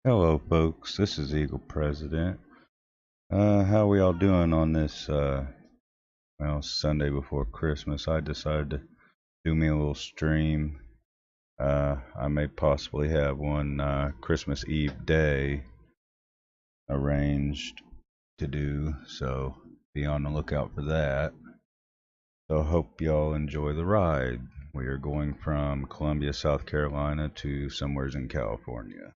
Hello, folks. This is Eagle President. How we all doing on this, Sunday before Christmas? I decided to do me a little stream. I may possibly have one Christmas Eve day arranged to do, so be on the lookout for that. So hope y'all enjoy the ride. We are going from Columbia, South Carolina to somewheres in California.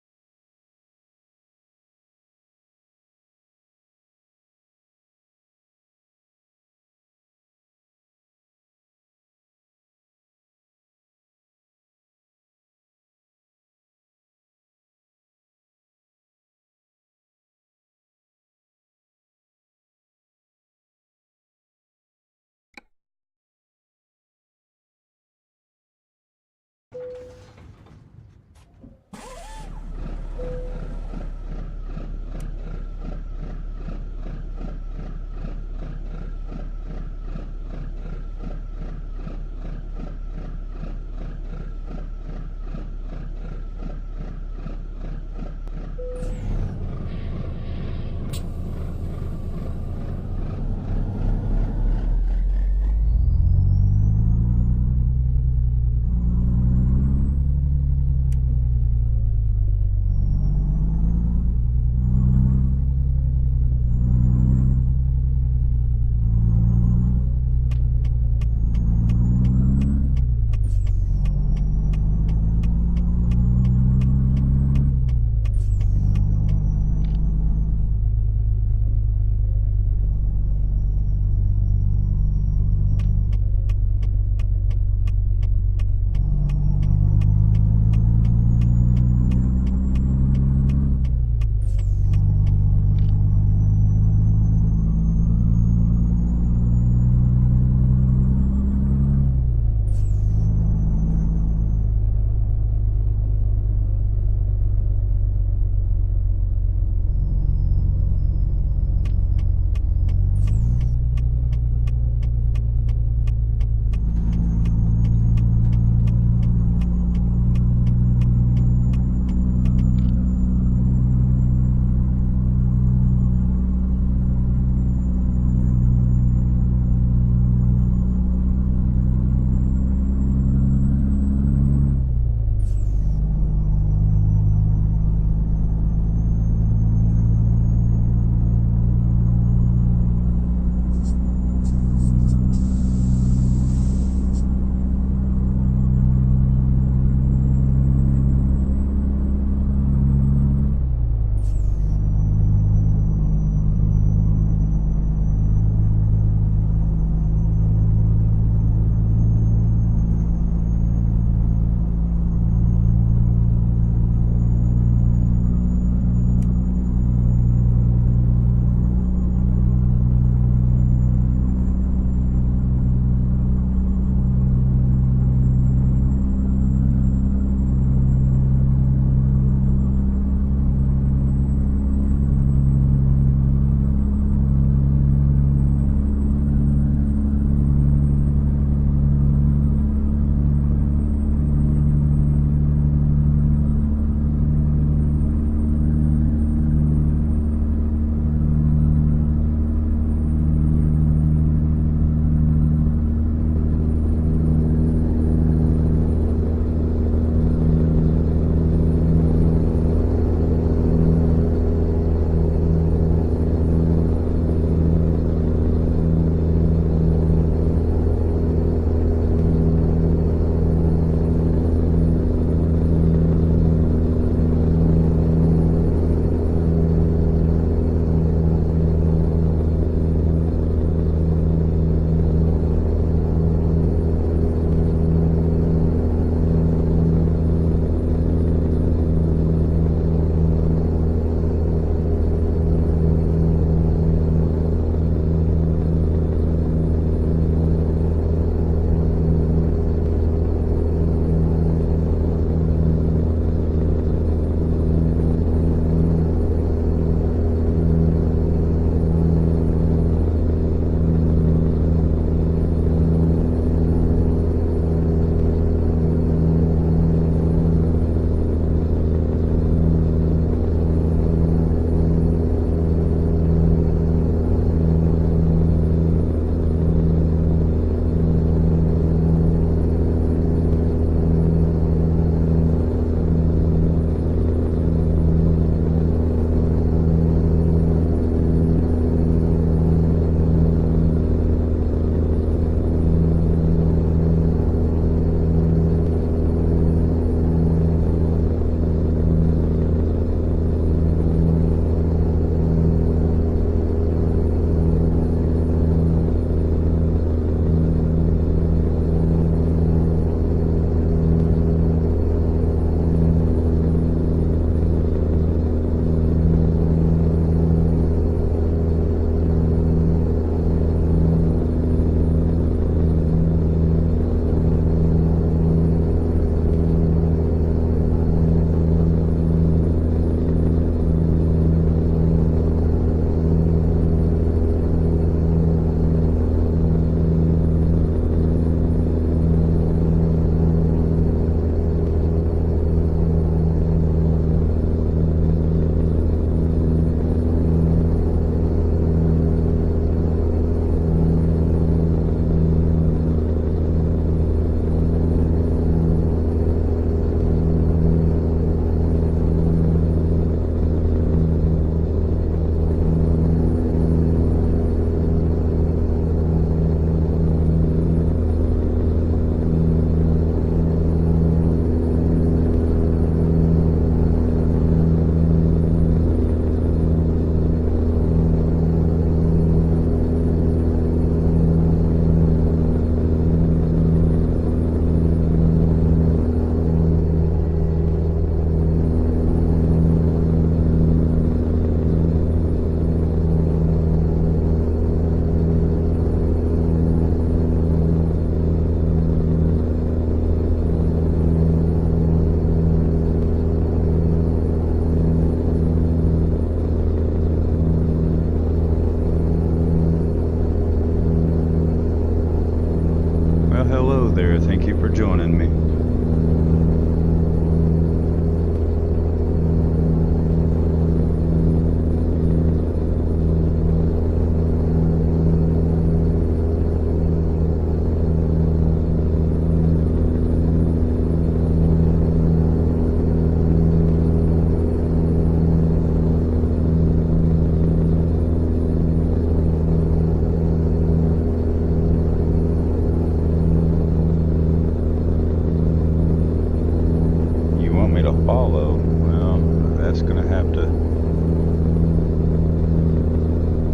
guess gonna have to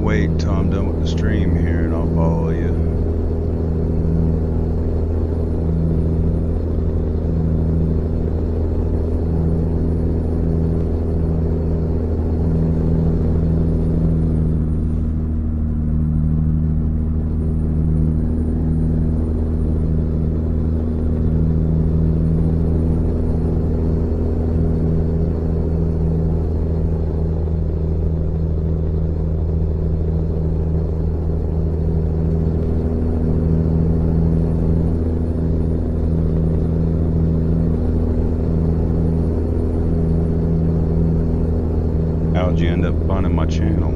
wait till I'm done with the stream here and I'll follow you. How'd you end up finding my channel?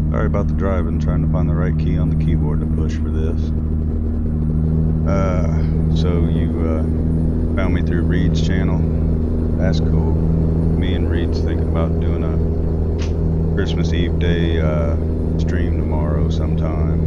Sorry about the driving, trying to find the right key on the keyboard to push for this. So you found me through Reed's channel? That's cool. Me and Reed's thinking about doing a Christmas Eve day stream tomorrow sometime.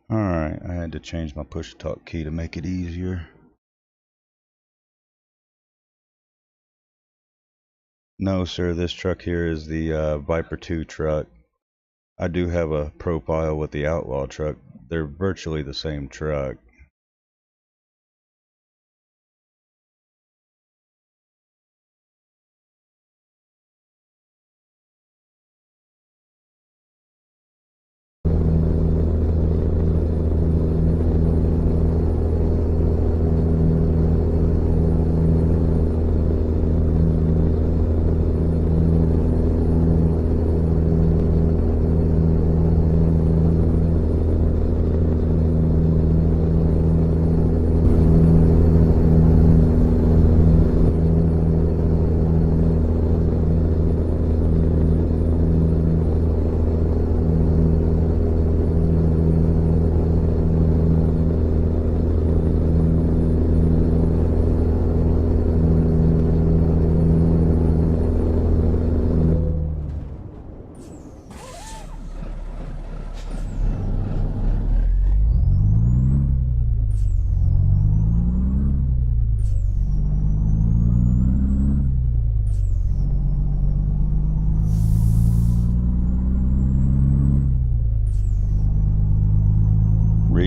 Alright, I had to change my push to talk key to make it easier. No sir, this truck here is the Viper 2 truck. I do have a profile with the Outlaw truck. They're virtually the same truck.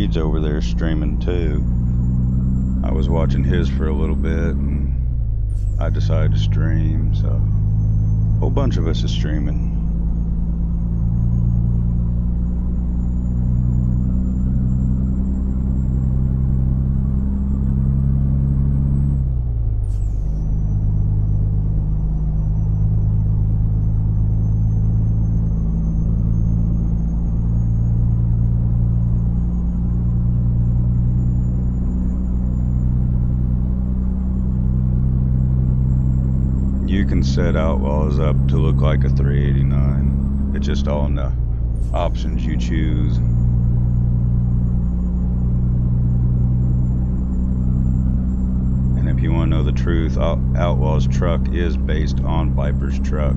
Reed's over there streaming too. I was watching his for a little bit and I decided to stream, so a whole bunch of us is streaming. You can set Outlaws up to look like a 389. It's just all in the options you choose. And if you want to know the truth, Outlaw's truck is based on Viper's truck.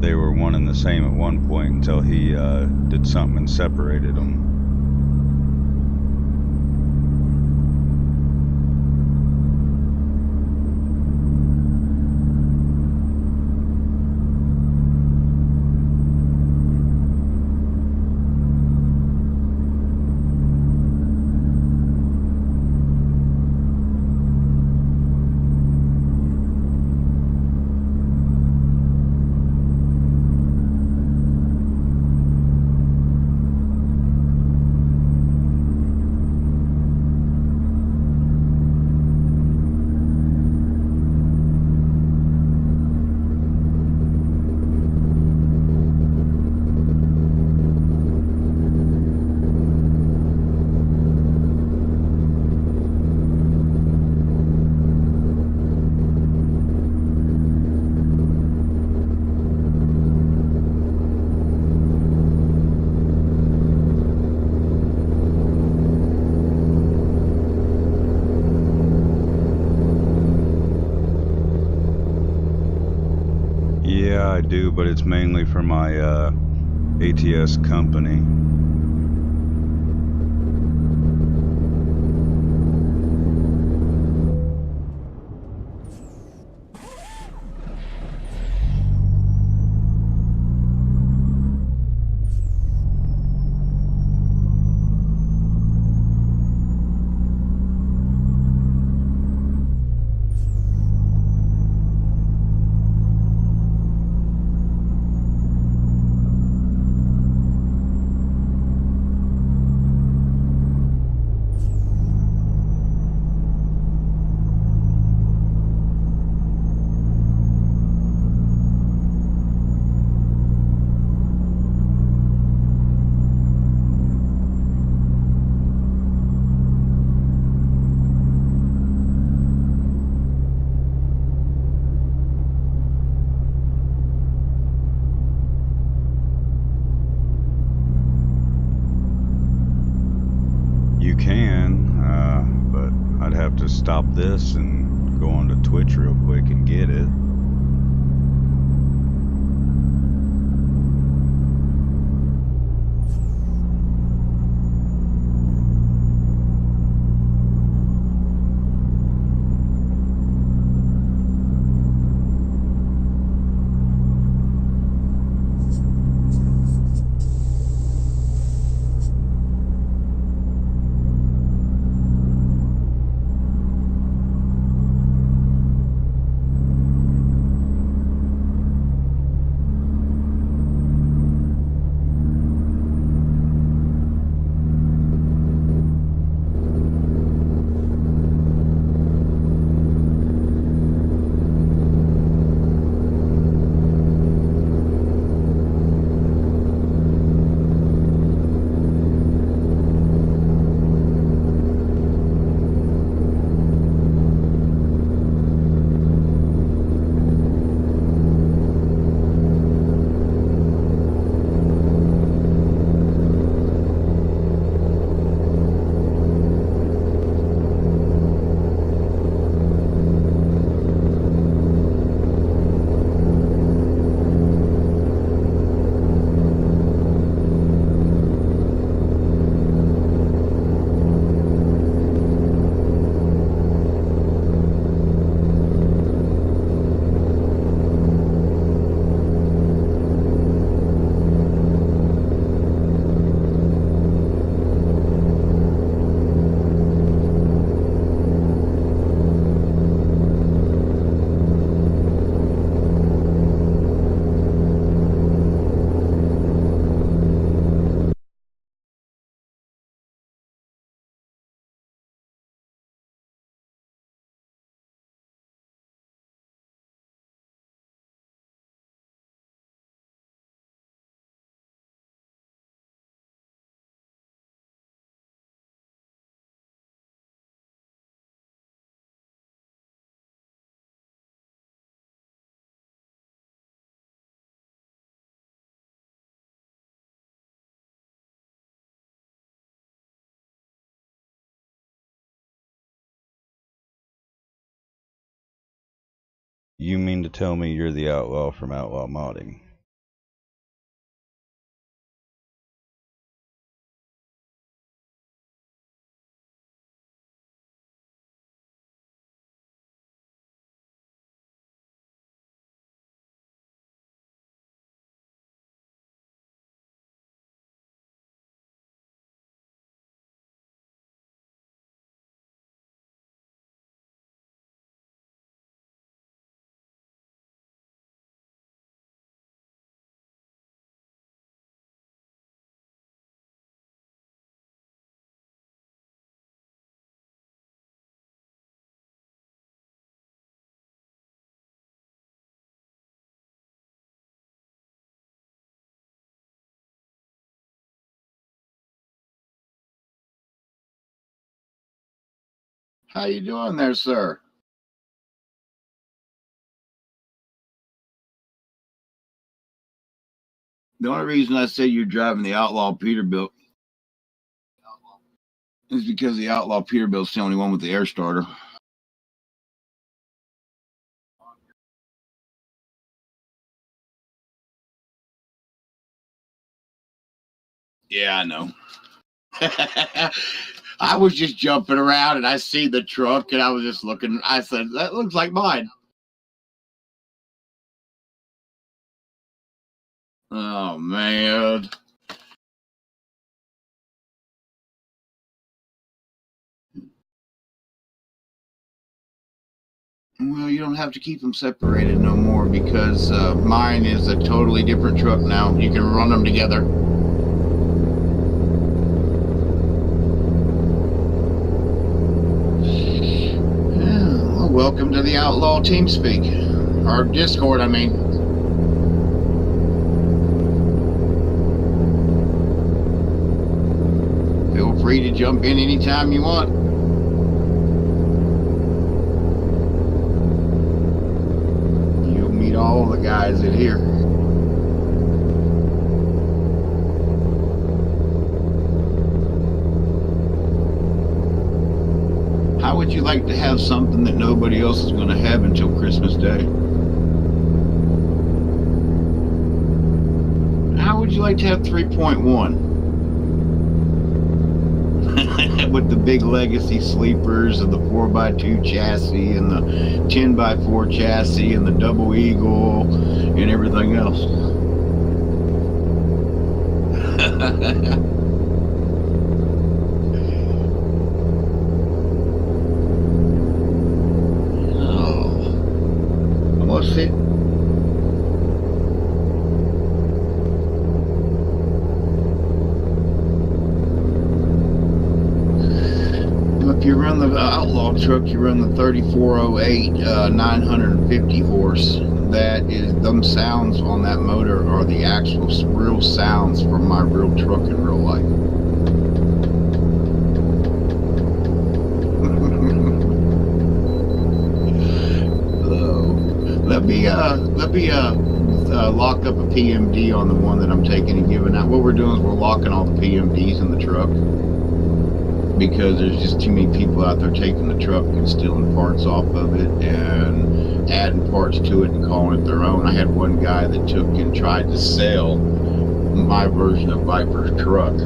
They were one and the same at one point until he did something and separated them. Yeah, I do, but it's mainly for my ATS company. You can, but I'd have to stop this and go onto Twitch real quick and get it. You mean to tell me you're the outlaw from Outlaw Modding? How you doing there, sir? The only reason I say you're driving the Outlaw Peterbilt is because the Outlaw Peterbilt's the only one with the air starter. Yeah, I know. I was just jumping around and I see the truck and I was just looking. I said, that looks like mine. Oh, man. Well, you don't have to keep them separated no more because mine is a totally different truck now. You can run them together. Yeah, well, welcome to the Outlaw TeamSpeak. Or Discord, I mean. Feel free to jump in anytime you want. All the guys in here. How would you like to have something that nobody else is going to have until Christmas Day? How would you like to have 3.1? With the big legacy sleepers and the 4x2 chassis and the 10x4 chassis and the double eagle and everything else. Oh, let's see. If you run the Outlaw truck, you run the 3408 950 horse. That is, them sounds on that motor are the actual real sounds from my real truck in real life. Let me lock up a PMD on the one that I'm taking and giving out. What we're doing is we're locking all the PMDs in the truck, because there's just too many people out there taking the truck and stealing parts off of it and adding parts to it and calling it their own. I had one guy that took and tried to sell my version of Viper's truck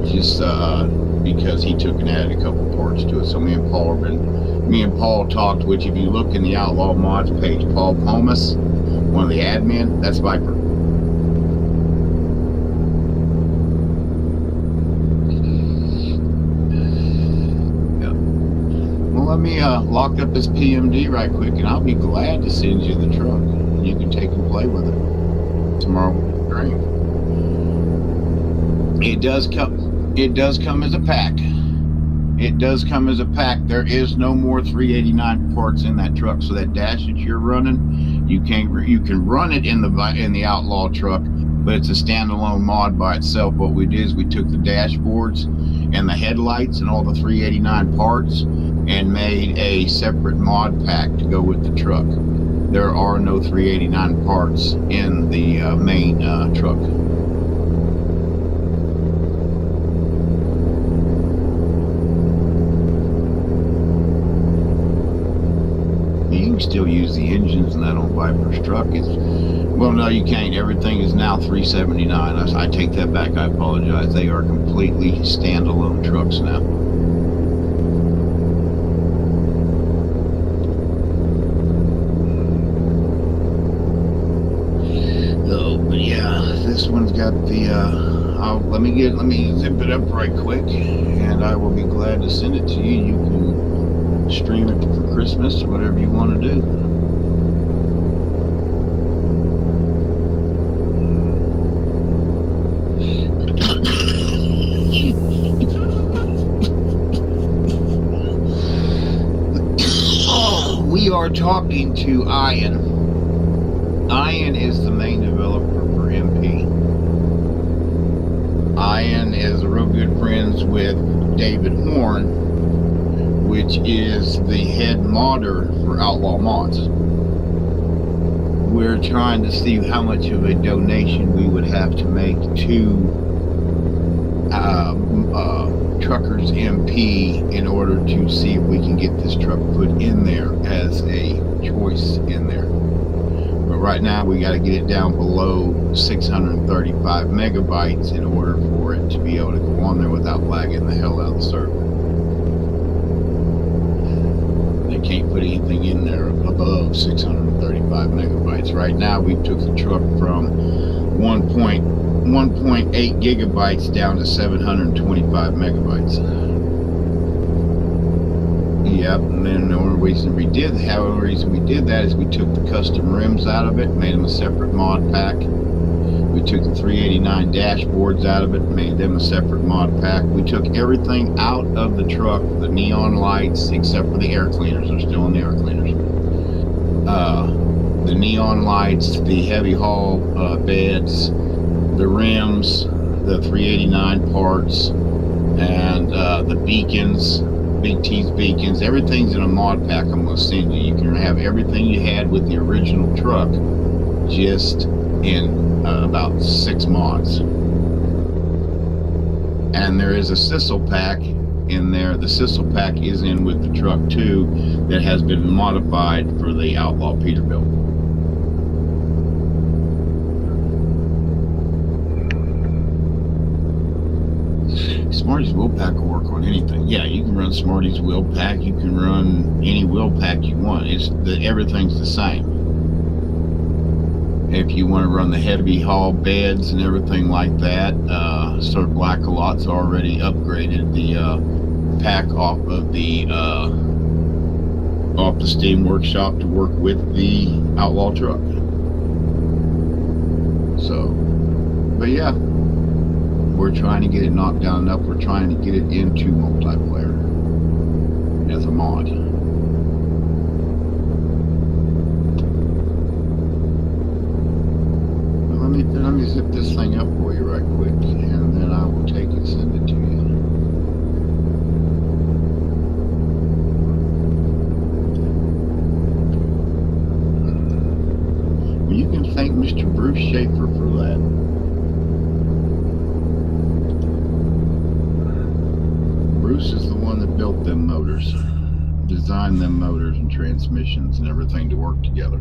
just because he took and added a couple parts to it. So me and Paul talked, which if you look in the Outlaw Mods page, Paul Pomus, one of the admin, that's Viper. Let me lock up this PMD right quick, and I'll be glad to send you the truck. And you can take and play with it tomorrow morning. It does come as a pack. It does come as a pack. There is no more 389 parts in that truck. So that dash that you're running, you can run it in the Outlaw truck, but it's a standalone mod by itself. What we did is we took the dashboards and the headlights and all the 389 parts and made a separate mod pack to go with the truck. There are no 389 parts in the main truck. You can can still use the engines and that on Viper's truck. Well, no, you can't. Everything is now 379. I take that back. I apologize. They are completely standalone trucks now. Oh, but yeah, this one's got the. Let me zip it up right quick, and I will be glad to send it to you. You can stream it for Christmas or whatever you want to do. We are talking to Ian. Ian is the main developer for MP. Ian is real good friends with David Horn, which is the head modder for Outlaw Mods. We're trying to see how much of a donation we would have to make to Truckers MP in order to see if we can get this truck put in there as a choice in there. But right now we got to get it down below 635 megabytes in order for it to be able to go on there without lagging the hell out of the server. They can't put anything in there above 635 megabytes. Right now we took the truck from 1.8 gigabytes down to 725 megabytes. Yep, and then the only reason we did that is we took the custom rims out of it, made them a separate mod pack. We took the 389 dashboards out of it, made them a separate mod pack. We took everything out of the truck, the neon lights, except for the air cleaners. They're still in the air cleaners. The neon lights, the heavy haul beds, the rims, the 389 parts, and the beacons, Big T's beacons. Everything's in a mod pack I'm going to send you. You can have everything you had with the original truck, just in about 6 mods. And there is a Sissel pack in there. The Sissel pack is in with the truck too, that has been modified for the Outlaw Peterbilt. Smarty's wheel pack will work on anything. Yeah, you can run Smarty's wheel pack. You can run any wheel pack you want. Everything's the same. If you want to run the heavy haul beds and everything like that, Sir Black-A-Lot's already upgraded the pack off the Steam Workshop to work with the Outlaw truck. So, but yeah. We're trying to get it knocked down enough. We're trying to get it into multiplayer as a mod. Let me zip this thing up for you right quick, and then I will take it and send it to you. Well, you can thank Mr. Bruce Schaefer for that. Bruce is the one that built them motors, designed them motors and transmissions and everything to work together.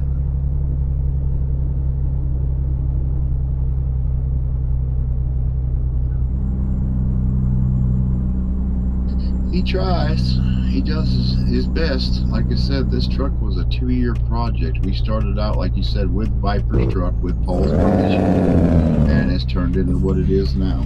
He tries. He does his best. Like I said, this truck was a 2-year project. We started out, like you said, with Viper's truck with Paul's permission, and it's turned into what it is now.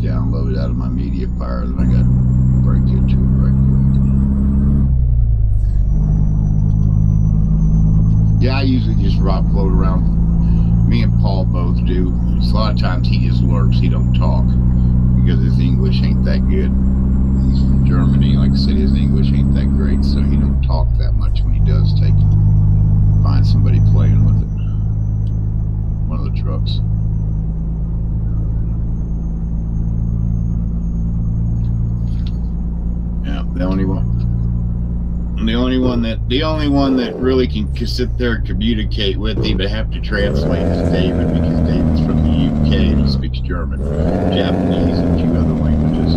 Download out of my media fire, then I got to break into it right quick. Yeah, I usually just rock float around. Me and Paul both do. A lot of times he just lurks, he don't talk because his English ain't that good. He's from Germany, like I said, his English ain't that great, so he don't talk that much when he does find somebody playing with it. One of the trucks. Yeah. The only one that really can sit there and communicate with him, but have to translate is David, because David's from the UK and he speaks German, Japanese, and a few other languages.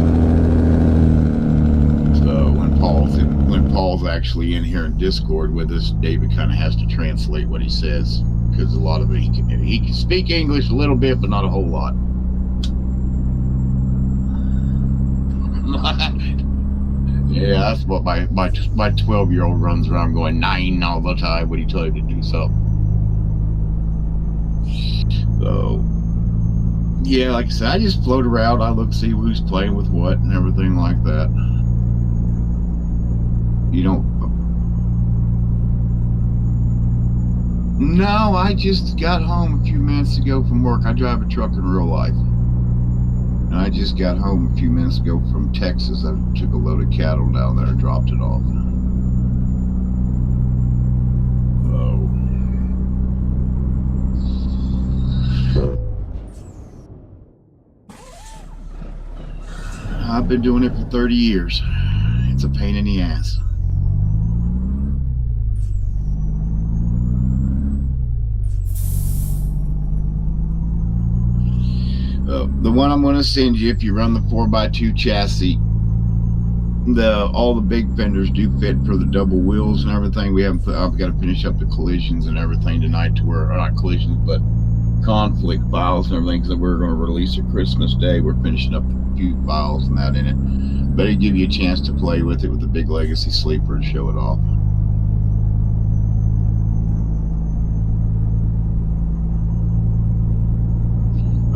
So when Paul's actually in here in Discord with us, David kind of has to translate what he says, because a lot of it he can speak English a little bit, but not a whole lot. Yeah, that's what my 12-year-old runs around going 9 all the time when he tells you to do something. So, yeah, like I said, I just float around. I look, see who's playing with what and everything like that. You don't... No, I just got home a few minutes ago from work. I drive a truck in real life. And I just got home a few minutes ago from Texas. I took a load of cattle down there and dropped it off. I've been doing it for 30 years. It's a pain in the ass. The one I'm going to send you, if you run the 4x2 chassis, all the big fenders do fit for the double wheels and everything. I've got to finish up the collisions and everything tonight, to where, or not collisions, but conflict files and everything, because we're going to release it Christmas Day. We're finishing up a few files and that in it, but it'll give you a chance to play with it with the big Legacy sleeper and show it off.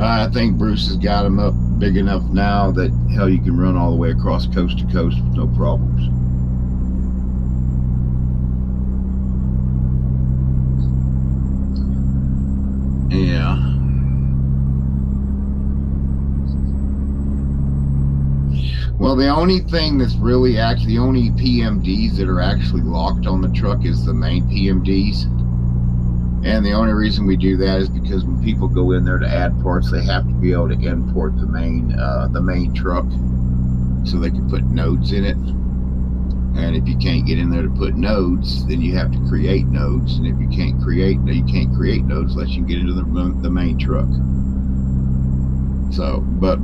I think Bruce has got them up big enough now that, hell, you can run all the way across coast to coast with no problems. Yeah. Well, the only thing that's really the only PMDs that are actually locked on the truck is the main PMDs. And the only reason we do that is because when people go in there to add parts, they have to be able to import the main truck so they can put nodes in it. And if you can't get in there to put nodes, then you have to create nodes. And if you can't create nodes unless you get into the main truck. So, but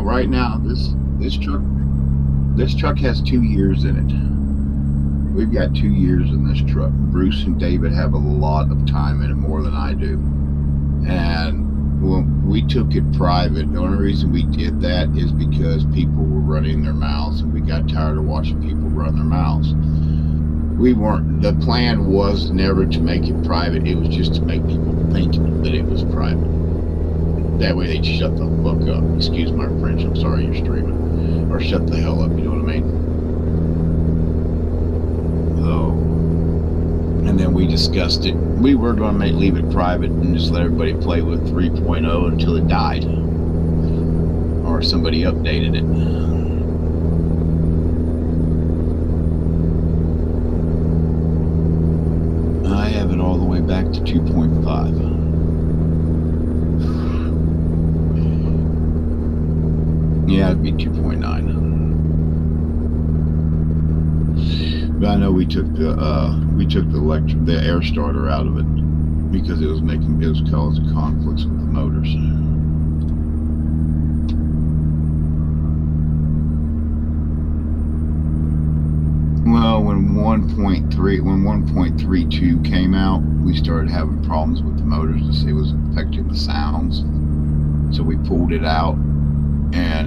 right now, this truck has 2 years in it. We've got 2 years in this truck. Bruce and David have a lot of time in it, more than I do. And when we took it private, the only reason we did that is because people were running their mouths, and we got tired of watching people run their mouths. The plan was never to make it private. It was just to make people think that it was private. That way they'd shut the fuck up. Excuse my French, I'm sorry you're streaming. Or shut the hell up, you know what I mean? So, and then we discussed it. We were going to leave it private and just let everybody play with 3.0 until it died. Or somebody updated it. I have it all the way back to 2.5. Yeah, it'd be 2.9. But I know we took the air starter out of it because it was causing conflicts with the motors. Well, when 1.32 came out, we started having problems with the motors to see it was affecting the sounds. So we pulled it out. And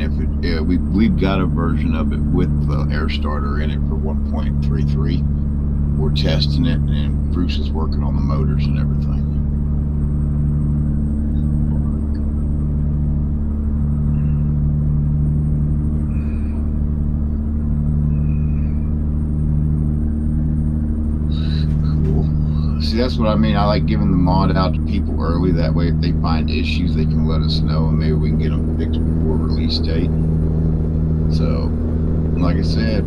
we've got a version of it with the air starter in it for 1.33. We're testing it, and Bruce is working on the motors and everything. Cool. See, that's what I mean. I like giving the mod out to people early. That way, if they find issues, they can let us know, and maybe we can get them fixed before release date. So, like I said,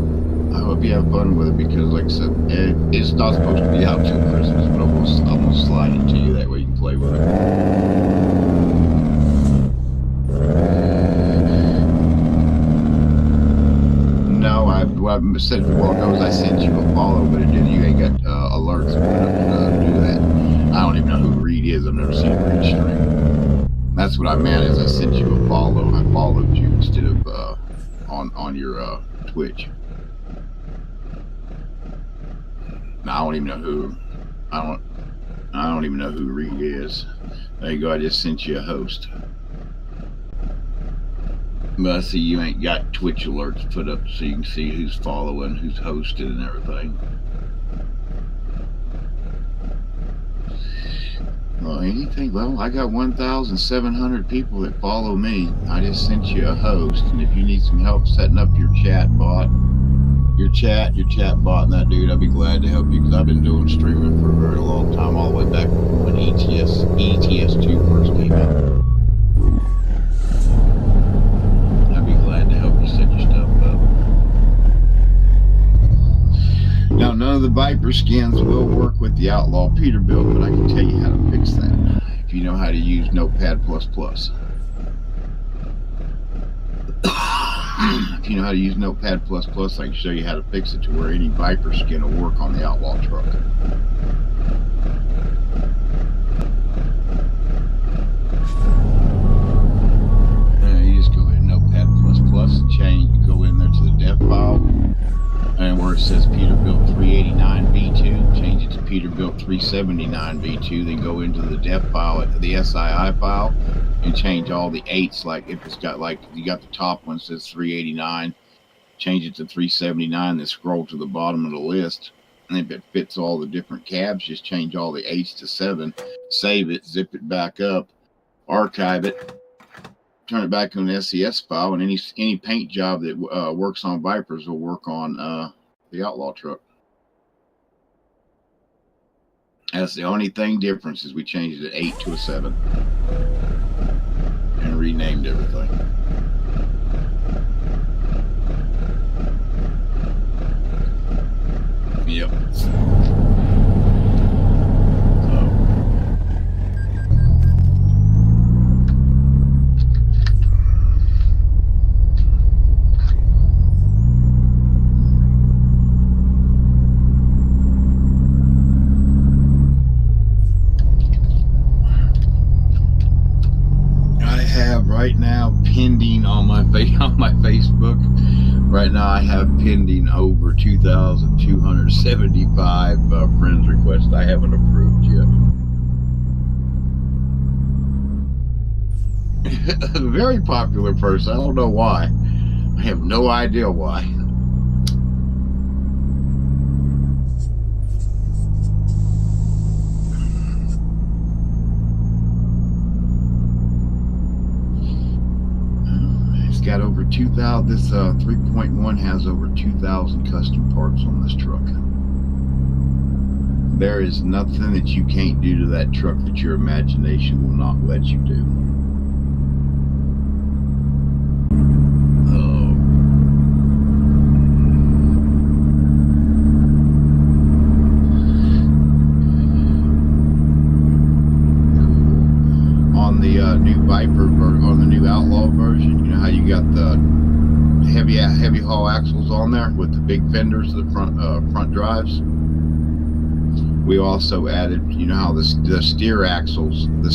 I hope you have fun with it because, like I said, it's not supposed to be out till Christmas, but I'm gonna slide it to you that way you can play with it. No, I said well knows I sent you a follow, but it did. You ain't got alerts to do that. I don't even know who Reed is. I've never seen Reed stream. That's what I meant. Is I sent you a follow. I followed you instead of on your Twitch. I don't even know who. I don't even know who Reed is. There you go. I just sent you a host. But I see you ain't got Twitch alerts put up so you can see who's following, who's hosted, and everything. Well, anything. Well, I got 1,700 people that follow me. I just sent you a host, and if you need some help setting up your chat bot, your chat bot, and that dude, I'd be glad to help you because I've been doing streaming for a very long time, all the way back when ETS2 first came out. I'd be glad to help you set your stuff up. Now, none of the Viper skins will work with the Outlaw Peterbilt, but I can tell you how to fix that if you know how to use Notepad++. If you know how to use Notepad++, I can show you how to fix it to where any Viper skin will work on the Outlaw truck. You just go in Notepad++, change, go in there to the dev file, and where it says Peterbilt 389V2, change it to Peterbilt 379V2, then go into the dev file, the SII file, and change all the 8s. Like if it's got, like you got the top one says 389, change it to 379, then scroll to the bottom of the list, and if it fits all the different cabs, just change all the 8s to 7, save it, zip it back up, archive it, turn it back on the SES file, and any paint job that works on Vipers will work on the Outlaw truck. That's the only thing difference is we changed it 8 to a 7 and renamed everything. Yep. Right now, pending on my Facebook, right now I have pending over 2,275 friends requests I haven't approved yet. A very popular person. I don't know why. I have no idea why. Got over 2,000. This 3.1 has over 2,000 custom parts on this truck. There is nothing that you can't do to that truck that your imagination will not let you do. On the new Viper on the new Outlaw version, you know how you got the heavy haul axles on there with the big fenders, the front drives. We also added, you know how the steer axles, the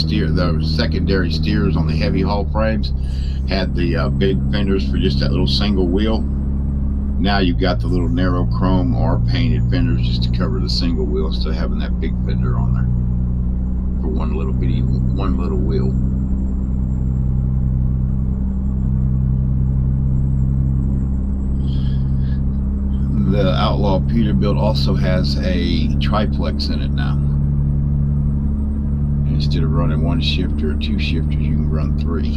secondary steers on the heavy haul frames had the big fenders for just that little single wheel. Now you've got the little narrow chrome or painted fenders just to cover the single wheel instead of having that big fender on there for one little wheel. The Outlaw Peterbilt also has a triplex in it now. And instead of running one shifter or two shifters, you can run 3.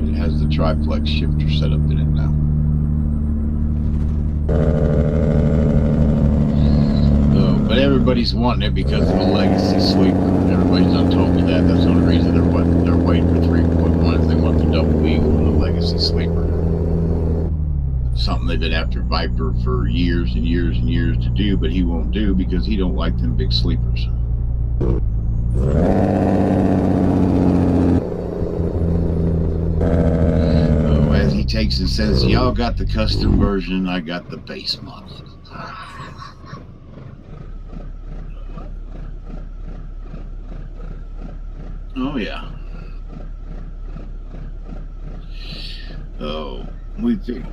It has the triplex shifter set up in it now. But everybody's wanting it because of the legacy sleeper. Everybody's done told me that. That's the only reason they're waiting for 3.1 is they want the double eagle and the legacy sleeper. something they've been after Viper for years and years and years to do, but he won't do because he don't like them big sleepers. So as he takes and says, y'all got the custom version, I got the base model. Oh yeah. Oh, we think.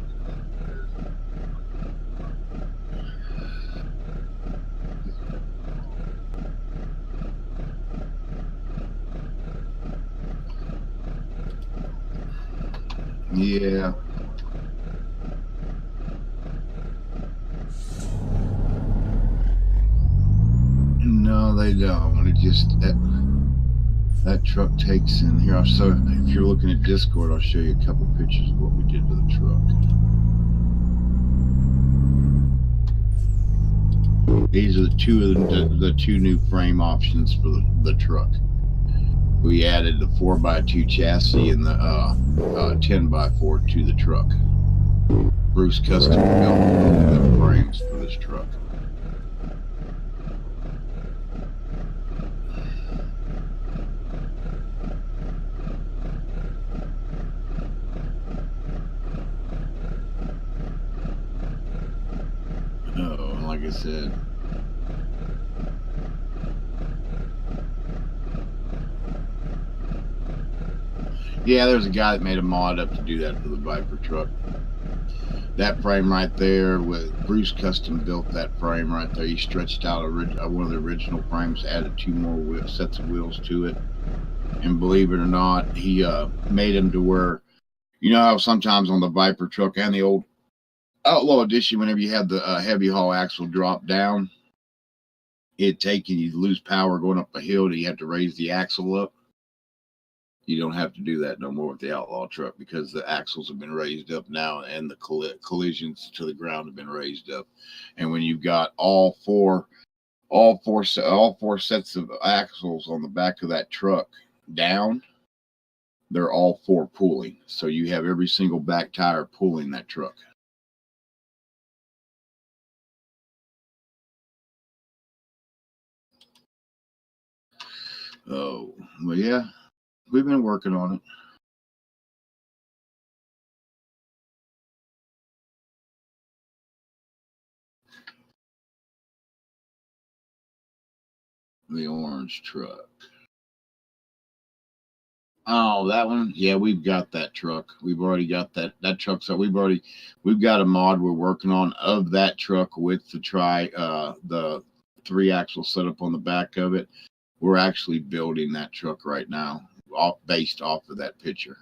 Yeah. No, they don't. It just that truck takes in here. So if you're looking at Discord, I'll show you a couple pictures of what we did to the truck. These are the two new frame options for the truck. We added the 4x2 chassis and the 10x4 to the truck. Bruce custom built the frames for this truck. Oh, like I said. Yeah, there's a guy that made a mod up to do that for the Viper truck. That frame right there, with Bruce custom built that frame right there. He stretched out one of the original frames, added 2 more sets of wheels to it. And believe it or not, he made them to where, you know how sometimes on the Viper truck and the old Outlaw Edition, whenever you had the heavy haul axle drop down, it'd take you lose power going up a hill, and you have to raise the axle up. You don't have to do that no more with the Outlaw truck because the axles have been raised up now, and the collisions to the ground have been raised up. And when you've got all four sets of axles on the back of that truck down, they're all 4 pulling. So you have every single back tire pulling that truck. Oh, well, yeah, we've been working on it. The orange truck. Oh, that one? Yeah, we've got that truck. We've already got that truck. So we've got a mod we're working on of that truck with the the 3-axle setup on the back of it. We're actually building that truck right now, based off of that picture.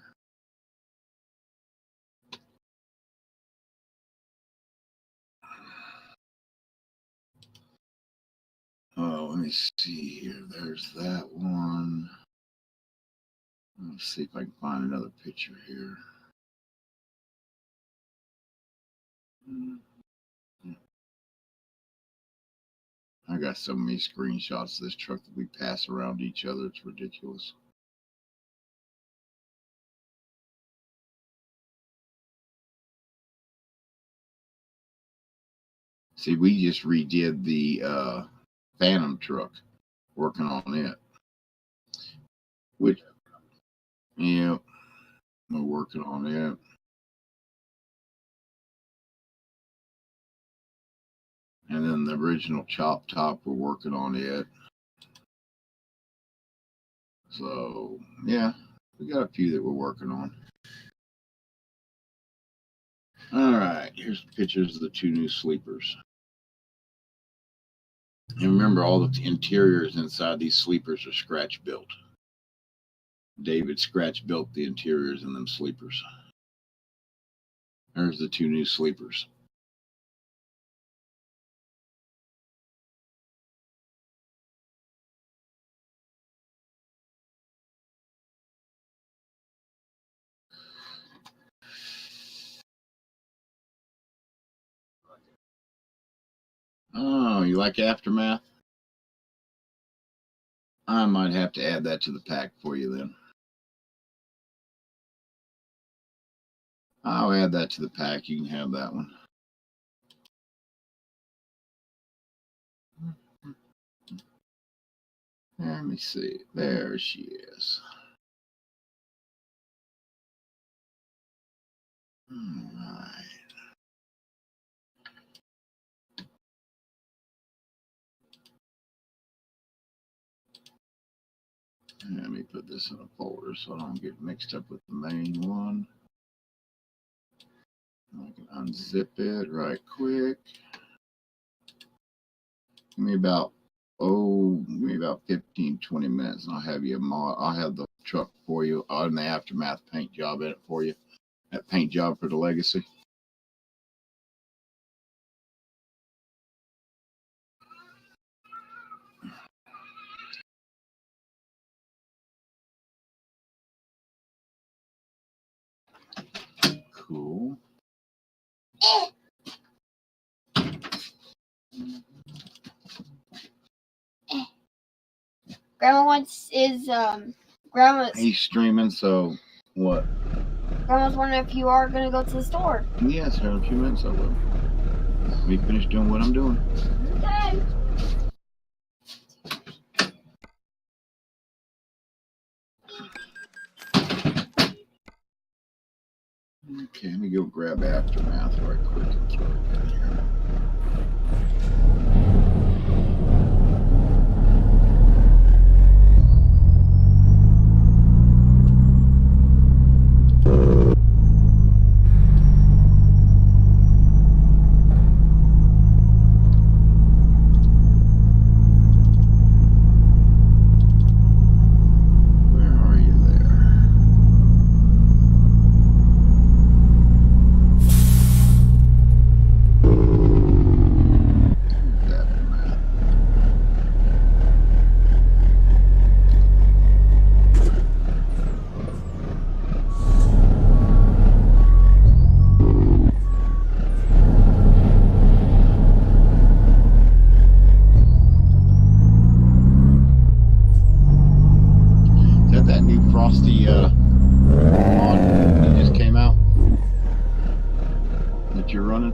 Oh, let me see here. There's that one. Let's see if I can find another picture here. I got so many screenshots of this truck that we pass around each other. It's ridiculous. See, we just redid the Phantom truck, working on it. Which, yeah, we're working on it. And then the original Chop Top, we're working on it. So, yeah, we got a few that we're working on. All right, here's pictures of the 2 new sleepers. And remember, all the interiors inside these sleepers are scratch built. David scratch built the interiors in them sleepers. There's the 2 new sleepers. Oh, you like Aftermath? I might have to add that to the pack for you then. I'll add that to the pack. You can have that one. Let me see. There she is. All right. Let me put this in a folder so I don't get mixed up with the main one. I can unzip it right quick. Give me about 15, 20 minutes, and I'll have you a mod. I'll have the truck for you on the aftermath paint job in it for you. That paint job for the Legacy. Cool. Grandma Grandma's. He's streaming, so what? Grandma's wondering if you are gonna go to the store. Yes, in a few minutes I will. Let me finish doing what I'm doing. Okay. Okay, let me go grab Aftermath right quick and throw it in here. Frosty mod that just came out that you're running?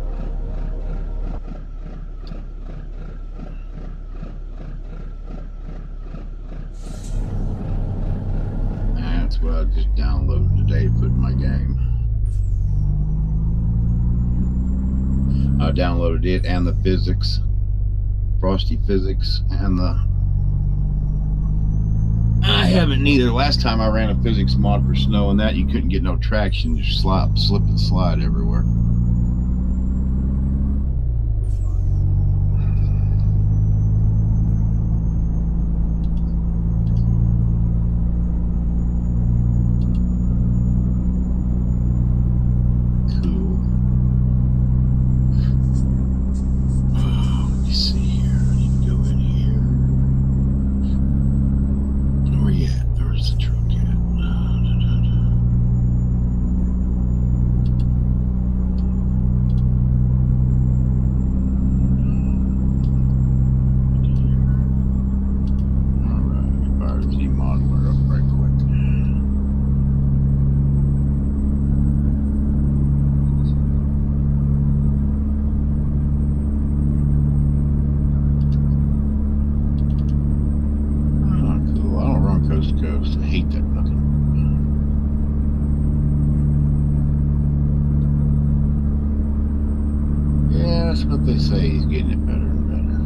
That's what I just downloaded today to put in my game. I downloaded it and the physics, Frosty physics, and the I haven't neither. Last time I ran a physics mod for snow and that, you couldn't get no traction. Just slip and slide everywhere. Cool. Oh, let me see here. I need to go in here. Where you at? Where's the truck at? Alright, fire the Z-modeler up right quick. Cool. I don't run coast to coast. I hate that fucking. Yeah, that's what they say. He's getting it better and better.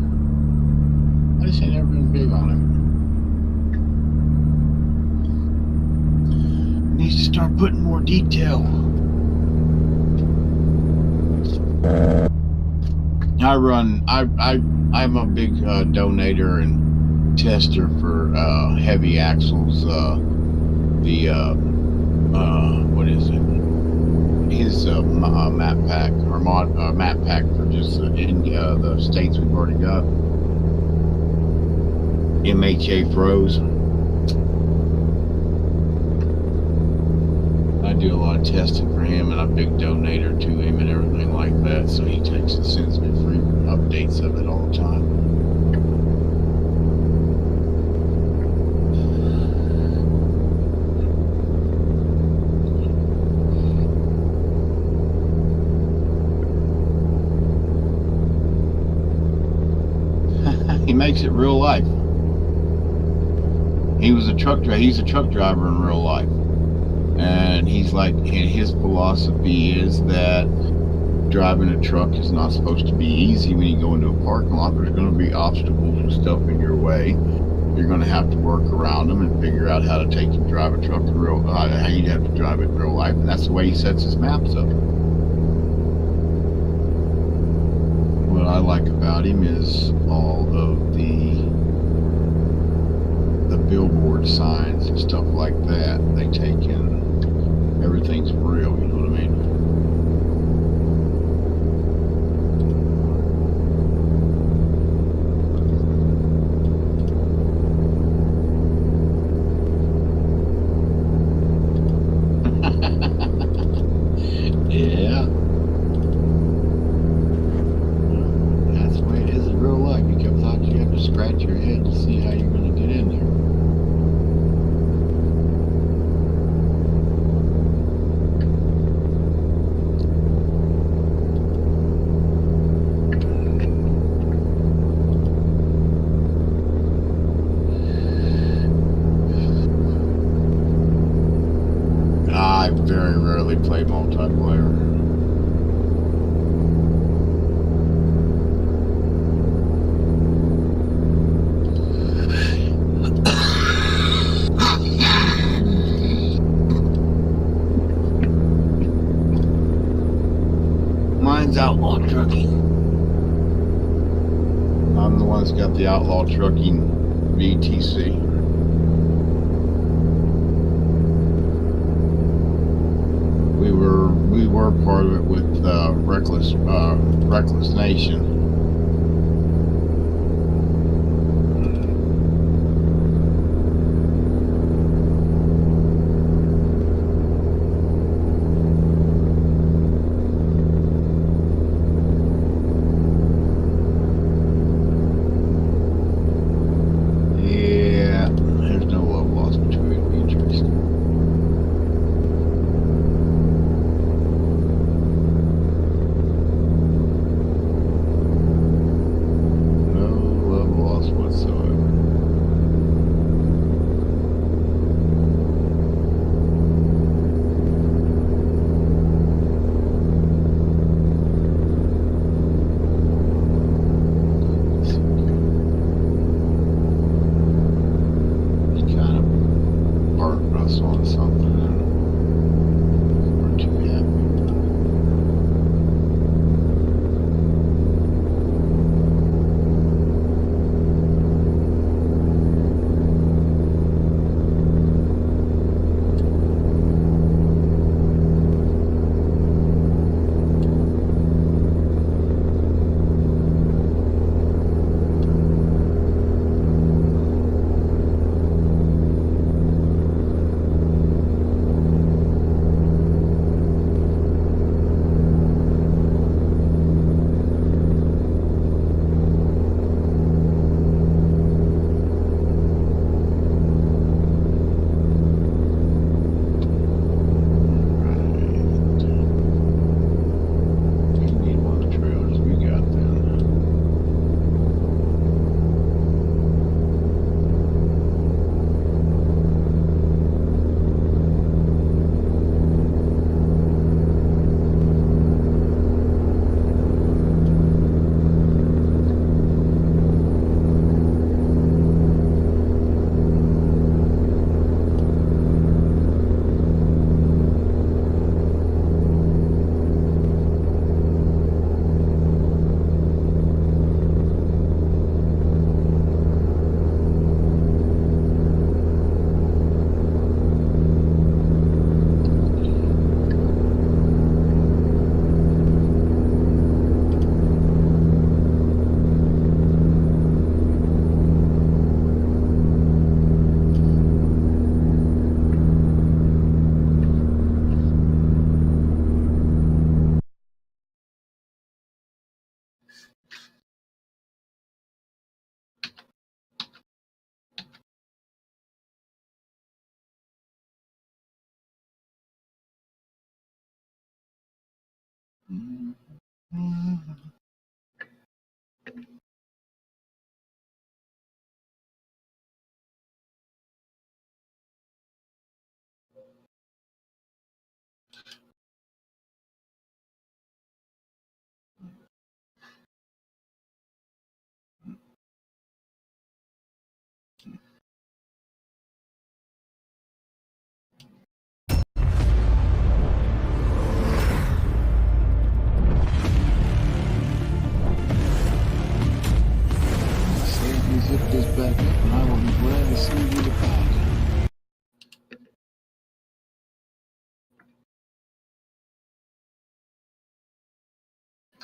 I just ain't never been big on him. Needs to start putting more detail. I'm a big donator and tester for heavy axles. What is it? His map pack or map pack for just India, the states we've already got. MHA Froze. I do a lot of testing for him, and I'm a big donator to him and everything like that. So he takes and sends me free updates of it all the time. makes it real life. He's a truck driver in real life, and he's like, and his philosophy is that driving a truck is not supposed to be easy. When you go into a parking lot, there's going to be obstacles and stuff in your way. You're going to have to work around them and figure out how to drive a truck how you have to drive it in real life, and that's the way he sets his maps up. What I like about him is all of the billboard signs and stuff like that. They take in everything's real, you know what I mean? Yeah. That's the way it is in real life. You kept thought you have to scratch your head to see how you're going to get in there. I very rarely play multiplayer. Mine's Outlaw Trucking. I'm the one that's got the Outlaw Trucking VTC. We were part of it with Reckless Nation. Yeah, there's no love lost between me and Tristan. Whatsoever. He kind of burnt us on something and we're too happy about it.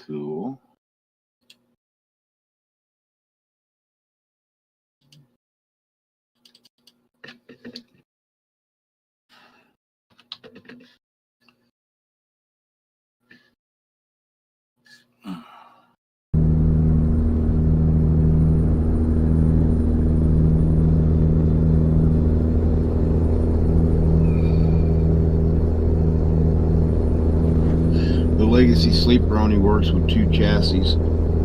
Cool. The Legacy Sleeper only works with 2 chassis.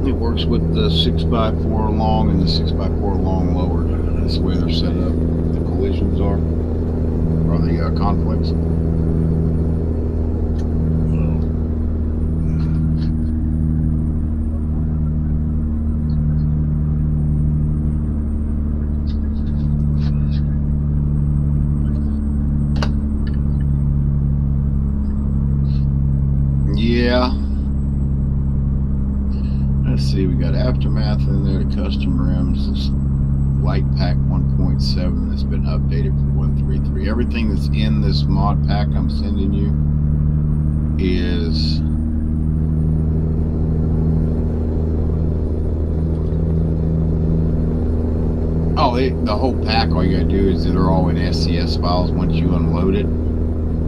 It works with the 6x4 long and the 6x4 long lower. That's the way they're set up. The collisions are, or the conflicts. Yeah. Let's see, we got Aftermath in there, custom rims, this light pack 1.7 that's been updated for 1.33. Everything that's in this mod pack I'm sending you is the whole pack. All you gotta do is they're all in SCS files. Once you unload it,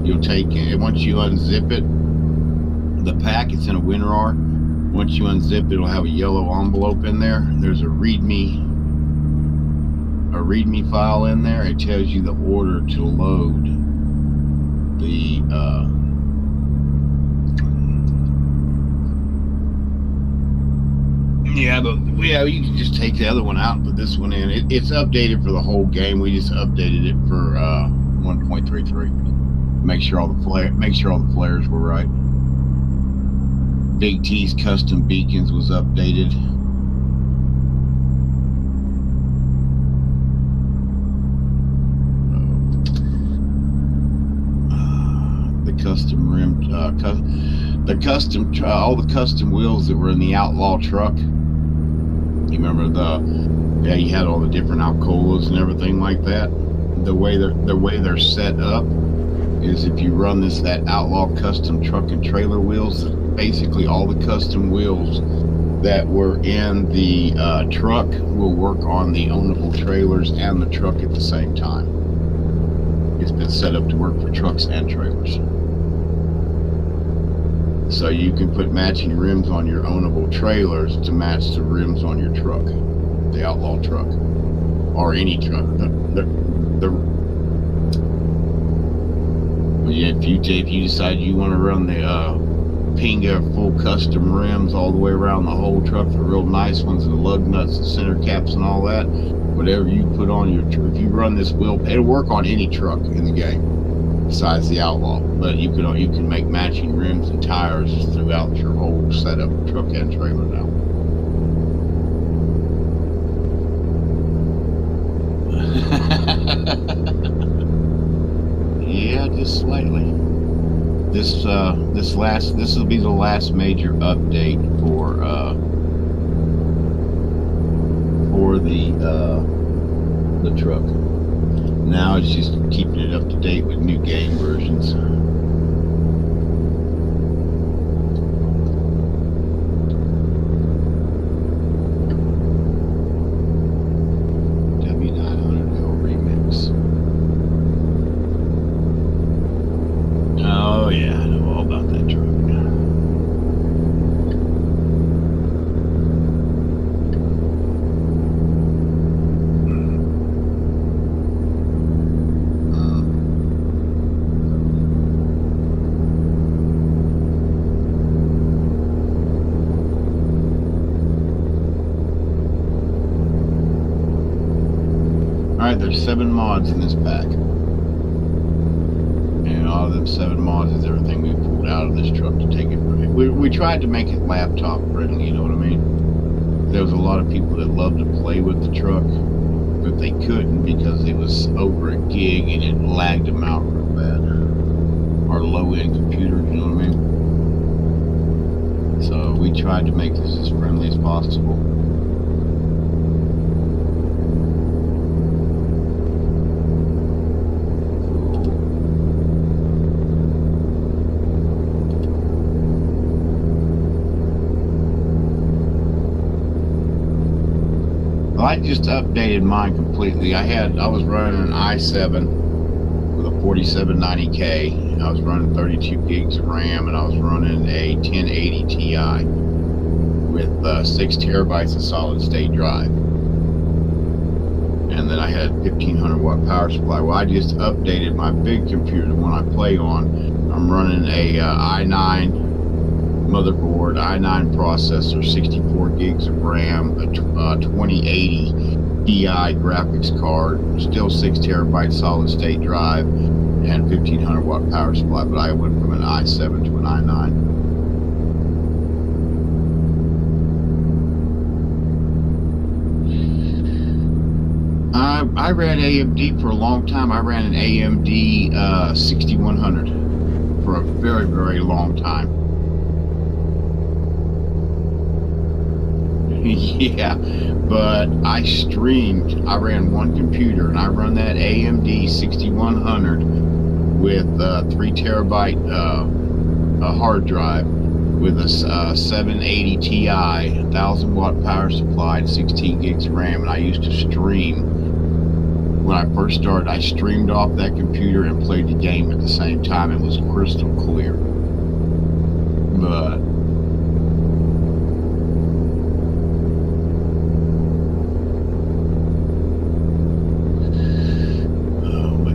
you'll take it. Once you unzip it, the pack, it's in a WinRAR. Once you unzip it, it'll have a yellow envelope in there. There's a README file in there. It tells you the order to load the yeah, you can just take the other one out and put this one in. It's updated for the whole game. We just updated it for 1.33. Make sure all the flares were right. Big T's custom beacons was updated. The custom rim, all the custom wheels that were in the Outlaw truck. You remember you had all the different Alcolas and everything like that. The way they're set up is if you run that Outlaw custom truck and trailer wheels, basically all the custom wheels that were in the truck will work on the ownable trailers and the truck at the same time. It's been set up to work for trucks and trailers. So you can put matching rims on your ownable trailers to match the rims on your truck, the Outlaw truck, or any truck. If you decide you want to run the Pinga full custom rims all the way around the whole truck, the real nice ones, the lug nuts, the center caps, and all that, whatever you put on your truck, if you run this wheel, it'll work on any truck in the game besides the Outlaw. But you can make matching rims and tires throughout your whole setup, truck and trailer now. Yeah, just slightly. This will be the last major update for the truck. Now it's just keeping it up to date with new game versions. W900L remix. Oh yeah, I know all about that truck. Alright, there's 7 mods in this pack. And all of them 7 mods is everything we pulled out of this truck to take it. We tried to make it laptop friendly, you know what I mean? There was a lot of people that loved to play with the truck, but they couldn't because it was over a gig and it lagged them out real bad. Or low-end computers, you know what I mean? So we tried to make this as friendly as possible. I just updated mine completely. I was running an i7 with a 4790K. I was running 32 gigs of RAM, and I was running a 1080 Ti with 6 terabytes of solid state drive. And then I had 1500 watt power supply. Well, I just updated my big computer, the one I play on. I'm running a i9 motherboard, i9 processor, 64 gigs of RAM, a 2080 Ti graphics card, still 6 terabyte solid state drive, and 1500 watt power supply. But I went from an i7 to an i9. I ran AMD for a long time. I ran an AMD 6100 for a very, very long time. Yeah, but I streamed. I ran one computer, and I run that AMD 6100 with 3 terabyte hard drive with a 780 Ti, 1000 watt power supply, 16 gigs of RAM, and I used to stream. When I first started, I streamed off that computer and played the game at the same time. It was crystal clear. But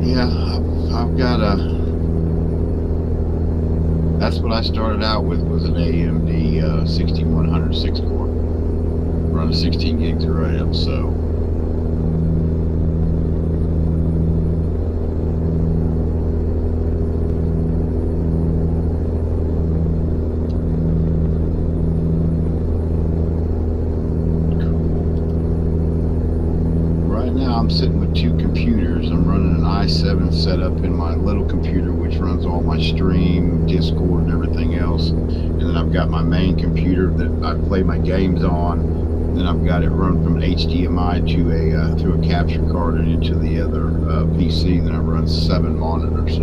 yeah, I've got that's what I started out with, was an AMD 6100 6-core. Running 16 gigs of RAM, so. I'm sitting with 2 computers. I'm running an i7 set up in my little computer, which runs all my stream, Discord, and everything else. And then I've got my main computer that I play my games on. And then I've got it run from an HDMI to through a capture card and into the other PC. Then I run 7 monitors.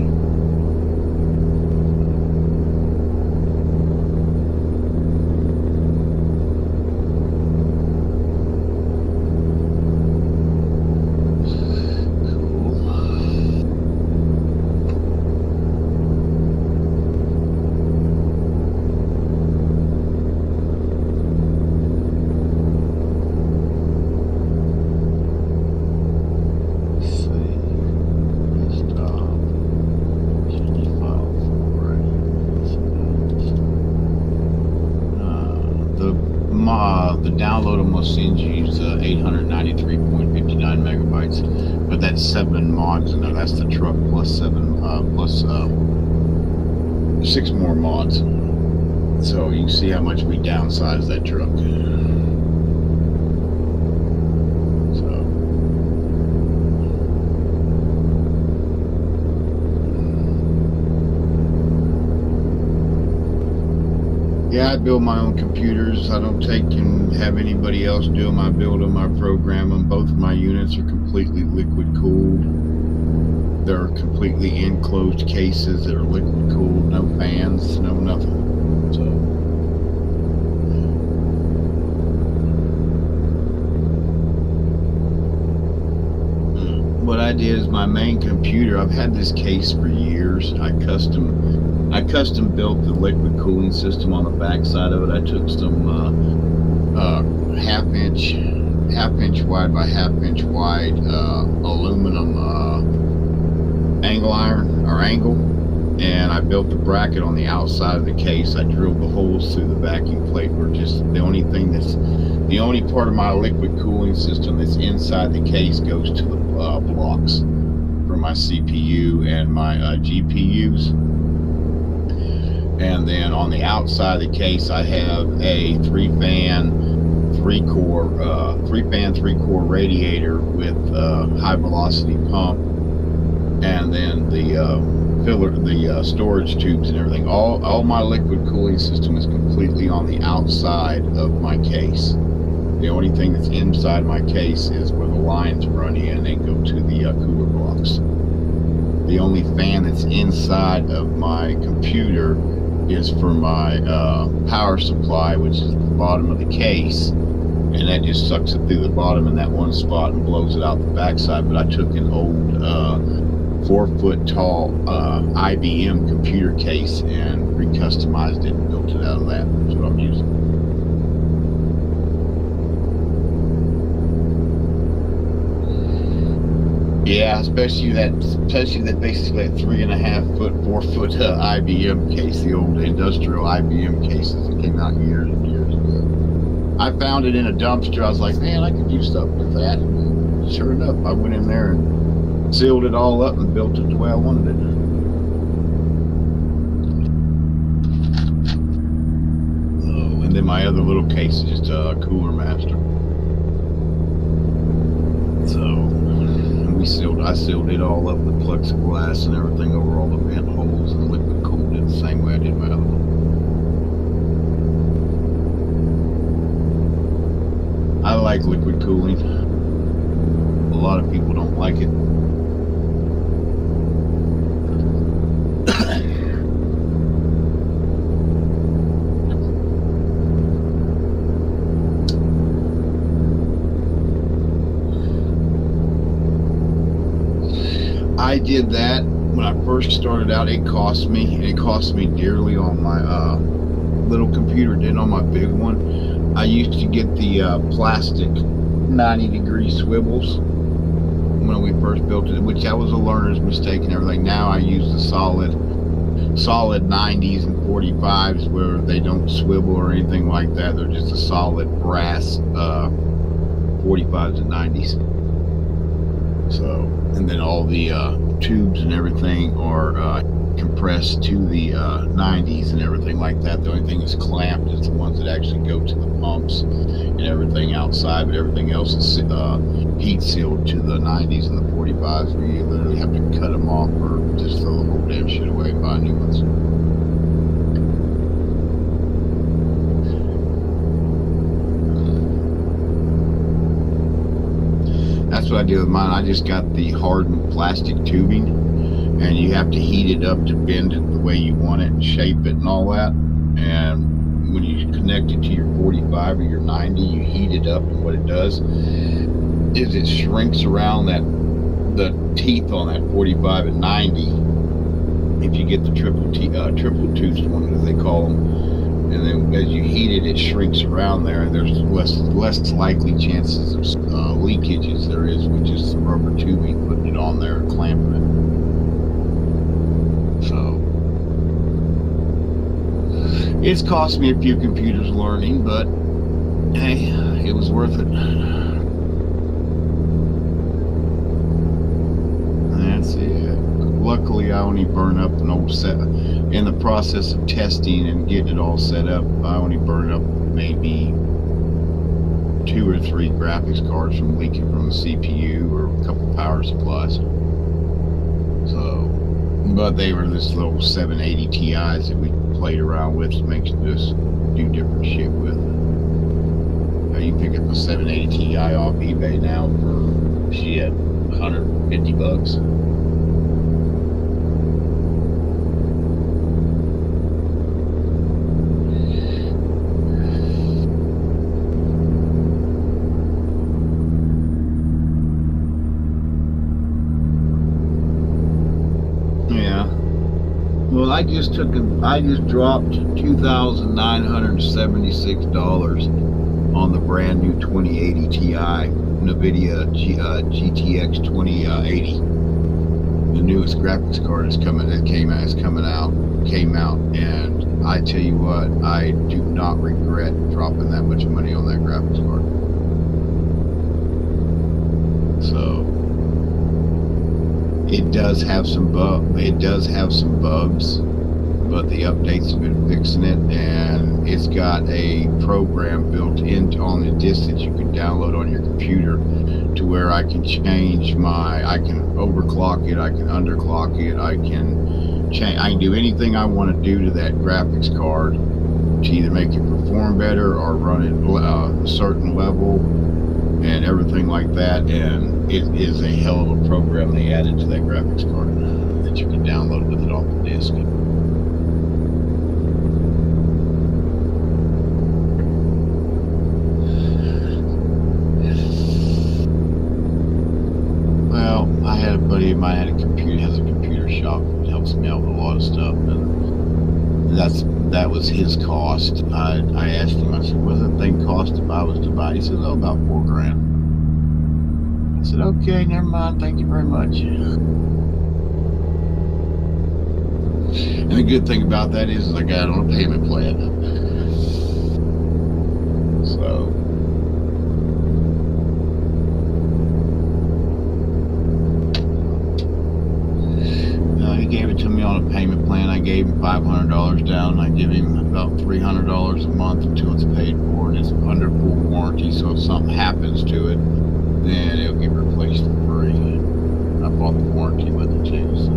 The download almost sends you 893.59 megabytes, but that's 7 mods in there. That's the truck plus 6 more mods. So you can see how much we downsized that truck. Yeah, I build my own computers. I don't take and have anybody else do them. I build them, I program them. Both of my units are completely liquid cooled. They're completely enclosed cases that are liquid cooled, no fans, no nothing. So what I did is my main computer, I've had this case for years. I custom built the liquid cooling system on the back side of it. I took some half inch wide by half inch wide aluminum angle iron or angle, and I built the bracket on the outside of the case. I drilled the holes through the vacuum plate. The only part of my liquid cooling system that's inside the case goes to the blocks for my CPU and my GPUs. And then on the outside of the case, I have a 3-fan, 3-core radiator with high velocity pump, and then the storage tubes and everything. All my liquid cooling system is completely on the outside of my case. The only thing that's inside my case is where the lines run in and go to the cooler blocks. The only fan that's inside of my computer is for my power supply, which is at the bottom of the case, and that just sucks it through the bottom in that one spot and blows it out the backside. But I took an old 4-foot tall IBM computer case and recustomized it and built it out of that. That's what I'm using. Yeah, especially that basically that 3.5 foot, 4-foot IBM case, the old industrial IBM cases that came out years and years ago. I found it in a dumpster. I was like, man, I could do stuff with that. And sure enough, I went in there and sealed it all up and built it the way I wanted it. Oh, and then my other little case is just a Cooler Master. So I sealed it all up with plexiglass and everything over all the vent holes, and liquid cooled it the same way I did my other one. I like liquid cooling. A lot of people don't like it. I did that when I first started out. It cost me dearly on my little computer. It didn't on my big one. I used to get the plastic 90-degree swivels when we first built it, which that was a learner's mistake and everything. Now I use the solid 90s and 45s where they don't swivel or anything like that. They're just a solid brass 45s and 90s. So, and then all the tubes and everything are compressed to the 90s and everything like that. The only thing that's clamped is the ones that actually go to the pumps and everything outside, but everything else is heat sealed to the 90s and the 45s, where you literally have to cut them off or just throw the whole damn shit away and buy new ones. That's what I did with mine. I just got the hardened plastic tubing, and you have to heat it up to bend it the way you want it and shape it and all that. And when you connect it to your 45 or your 90, you heat it up, and what it does is it shrinks around the teeth on that 45 and 90. If you get the triple toothed one, as they call them. And then as you heat it, it shrinks around there, and there's less likely chances of leakage as there is with just some rubber tubing, putting it on there and clamping it. So it's cost me a few computers learning, but hey, it was worth it. That's it. Luckily, I only burn up an old set. In the process of testing and getting it all set up, I only burned up maybe 2 or 3 graphics cards from leaking from the CPU or a couple power supplies. So, but they were this little 780 Ti's that we played around with to make this do different shit with. You pick up a 780 Ti off eBay now for shit, $150. Well, I just dropped $2,976 on the brand new 2080 Ti NVIDIA GTX 2080. The newest graphics card came out, and I tell you what, I do not regret dropping that much money on that graphics card. So it does have some bugs, but the updates have been fixing it, and it's got a program built in on the disk that you can download on your computer to where I can I can overclock it, I can underclock it, I can do anything I want to do to that graphics card to either make it perform better or run it a certain level and everything like that. And it is a hell of a program they added to that graphics card that you can download with it off the disk. was his cost. I asked him, I said, what does that thing cost if I was to buy? He said, oh, about $4,000. I said, okay, never mind, thank you very much. And the good thing about that is I got it on a payment plan. So he gave it to me on a payment plan. I gave him $500 down. I give him about $300 a month until it's paid for, and it's under full warranty. So if something happens to it, then it'll get replaced for free. I bought the warranty with it too. So.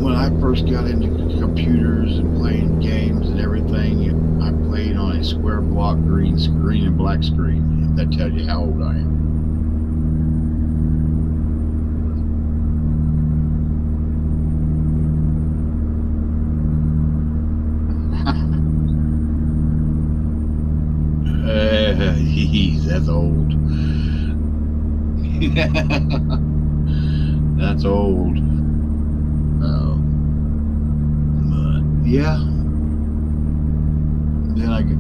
When I first got into computers and playing games and everything, I played on a square block green screen and black screen. If that tells you how old I am. That's old. That's old. Yeah. Then I get.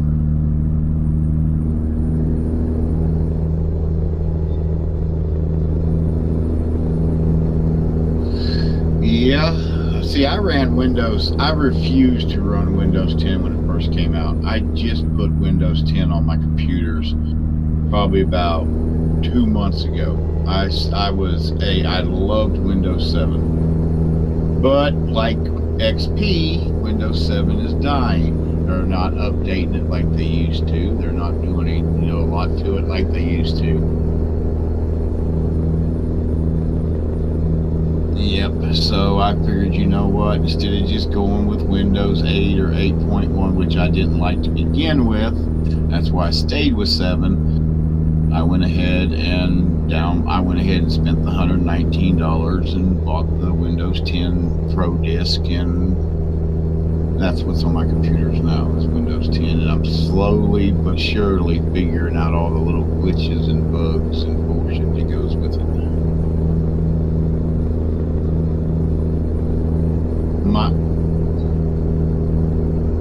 Yeah. See, I ran Windows. I refused to run Windows 10 when it first came out. I just put Windows 10 on my computers probably about 2 months ago. I loved Windows 7. But like XP, Windows 7 is dying. They're not updating it like they used to. They're not doing a lot to it like they used to. Yep. So I figured, you know what? Instead of just going with Windows 8 or 8.1, which I didn't like to begin with, that's why I stayed with 7. I went ahead and spent the $119 and bought the Windows 10 Pro Disc, and that's what's on my computers now is Windows 10. And I'm slowly but surely figuring out all the little glitches and bugs and bullshit that goes with it.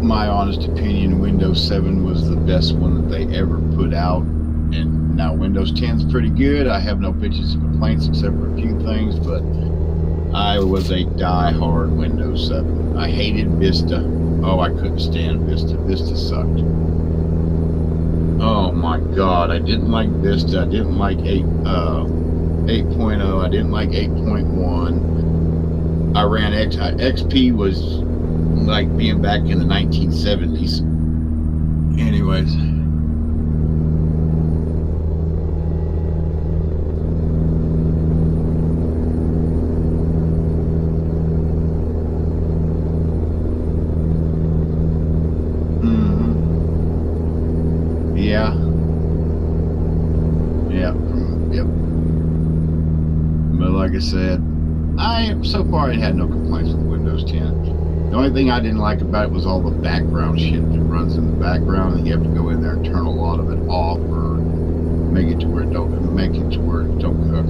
My honest opinion, Windows 7 was the best one that they ever put out. And now Windows 10 is pretty good. I have no bitches and complaints except for a few things, but I was a die-hard Windows 7. I hated Vista. Oh, I couldn't stand Vista. Vista sucked. Oh my God, I didn't like Vista. I didn't like 8.0. I didn't like 8.1. I ran XP was like being back in the 1970s. Anyways. Yeah. Yep. But like I said, so far I had no complaints with Windows 10. The only thing I didn't like about it was all the background shit that runs in the background, and you have to go in there and turn a lot of it off, or make it to where it don't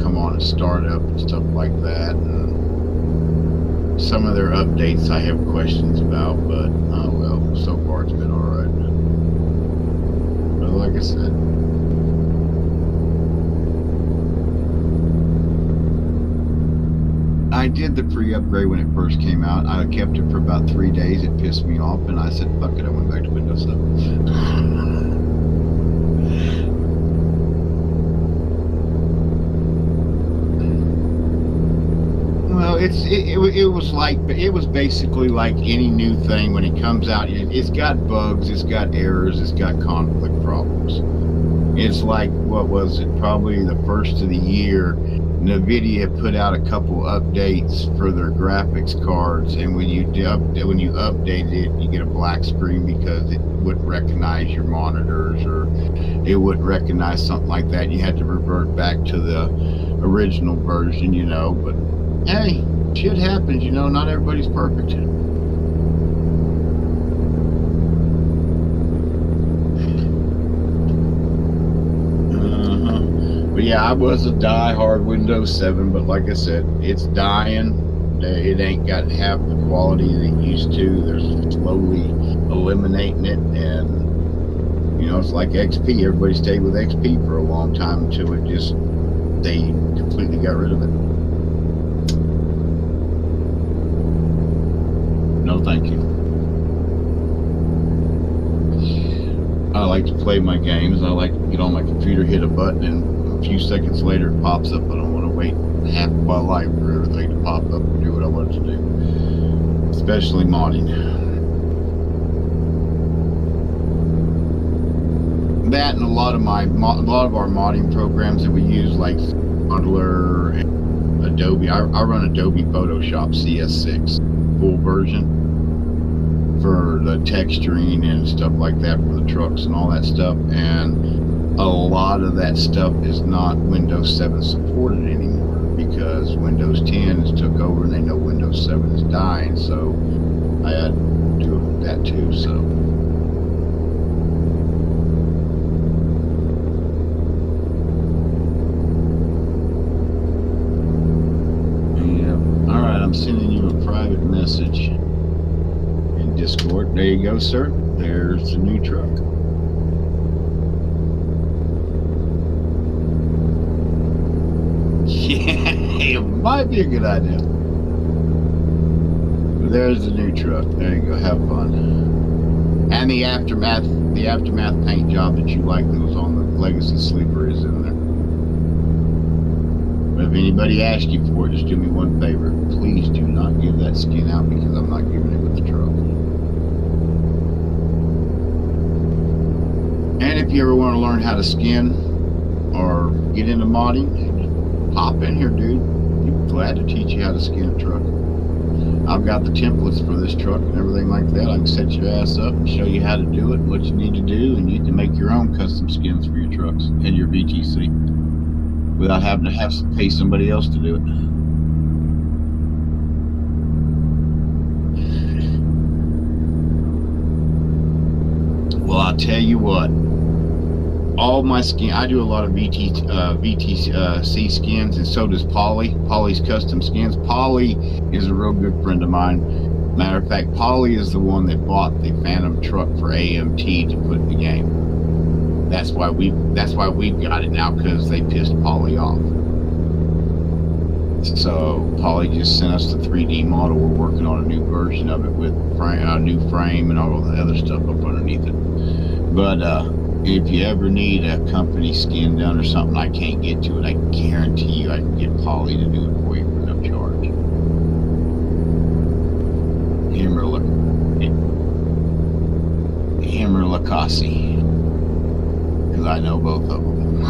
come on and start up and stuff like that. And some of their updates I have questions about, but oh well. So far it's been all right. But like I said. I did the free upgrade when it first came out. I kept it for about 3 days. It pissed me off, and I said, fuck it, I went back to Windows 7. Well, it was basically like any new thing when it comes out. It's got bugs, it's got errors, it's got conflict problems. It's like, what was it? Probably the first of the year, NVIDIA put out a couple updates for their graphics cards, and when you updated it, you get a black screen because it wouldn't recognize your monitors, or it wouldn't recognize something like that. You had to revert back to the original version, but hey, shit happens, not everybody's perfect. Yeah, I was a die-hard Windows 7, but like I said, it's dying. It ain't got half the quality that it used to. They're slowly eliminating it, and it's like XP. Everybody stayed with XP for a long time until they completely got rid of it. No, thank you. I like to play my games. I like to get on my computer, hit a button, and a few seconds later it pops up. I don't want to wait half of my life for everything to pop up and do what I want to do, especially modding. That and a lot of our modding programs that we use, like Modeler and Adobe. I run Adobe Photoshop CS6 full version for the texturing and stuff like that for the trucks and all that stuff, and a lot of that stuff is not Windows 7 supported anymore because Windows 10 has took over and they know Windows 7 is dying, so I had to do that too. So yeah. All right, I'm sending you a private message in Discord. There you go, sir. There's the new truck. Yeah, it might be a good idea. But there's the new truck. There you go. Have fun. And the aftermath paint job that you like that was on the Legacy Sleeper is in there. But if anybody asks you for it, just do me one favor. Please do not give that skin out because I'm not giving it with the truck. And if you ever want to learn how to skin or get into modding, hop in here, dude. I'm glad to teach you how to skin a truck. I've got the templates for this truck and everything like that. I can set your ass up and show you how to do it, what you need to do, and you can make your own custom skins for your trucks and your VTC without having to pay somebody else to do it. Well, I'll tell you what. All my skin, I do a lot of VTC skins, and so does Polly. Polly's Custom Skins. Polly is a real good friend of mine. Matter of fact, Polly is the one that bought the Phantom truck for AMT to put in the game. That's why we've got it now, because they pissed Polly off. So Polly just sent us the 3D model. We're working on a new version of it with a new frame and all the other stuff up underneath it. But if you ever need a company skin done or something I can't get to it, I guarantee you I can get Polly to do it for you for no charge. Him or Lacassi, because I know both of them.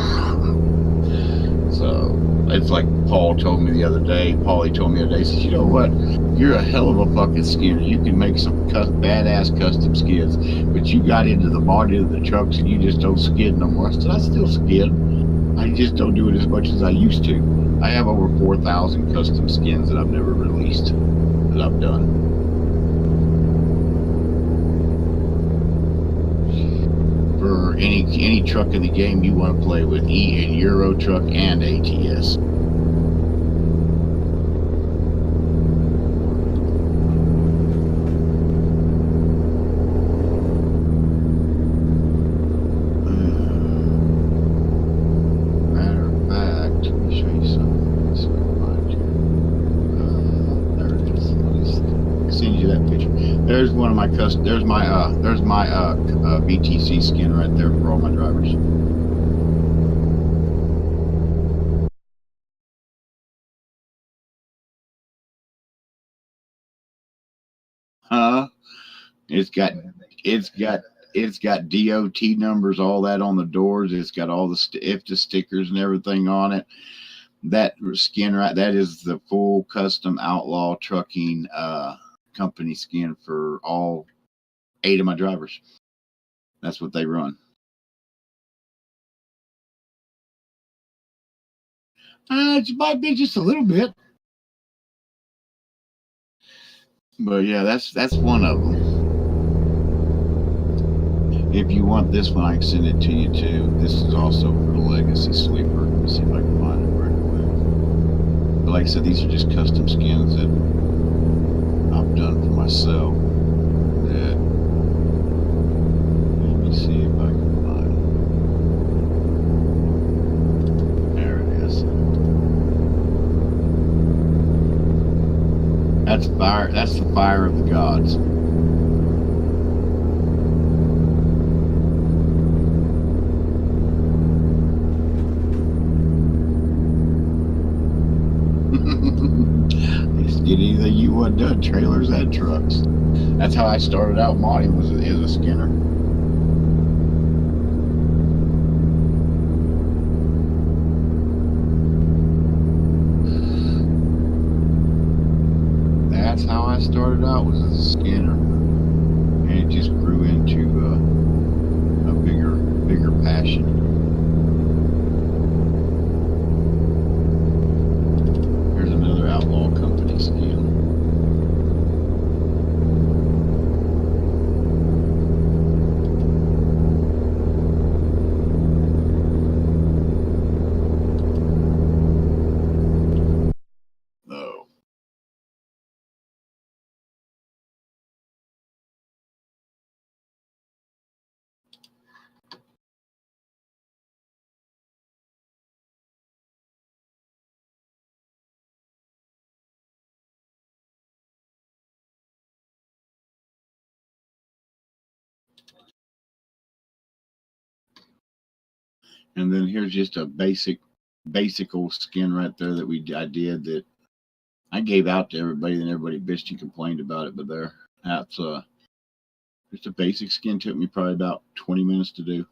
So it's like Polly told me the other day, he says, you know what, you're a hell of a fucking skinner. You can make some badass custom skids, but you got into the body of the trucks and you just don't skid no more. I said, I still skid. I just don't do it as much as I used to. I have over 4,000 custom skins that I've never released, that I've done. For any truck in the game you want to play with, and Euro truck and ATS. There's one of my there's my VTC skin right there for all my drivers. It's got DOT numbers, all that on the doors. It's got all the IFTA stickers and everything on it. That skin that is the full custom Outlaw Trucking company skin for all 8 of my drivers. That's what they run. It might be just a little bit, but yeah, that's one of them. If you want this one, I can send it to you too. This is also for the Legacy Sleeper. see if I can find it right away. But like I said, these are just custom skins that I've done for myself. That, let me see if I can find it. There it is. That's fire. That's the fire of the gods. Get anything you want done, trailers and trucks. That's how I started out modding, was as a skinner. That's how I started out, was as a skinner, and it just grew into a bigger passion. Here's another Outlaw Company skin. Oh. And then here's just a basic old skin right there that I did that I gave out to everybody, and everybody bitched and complained about it. But that's just a basic skin. Took me probably about 20 minutes to do.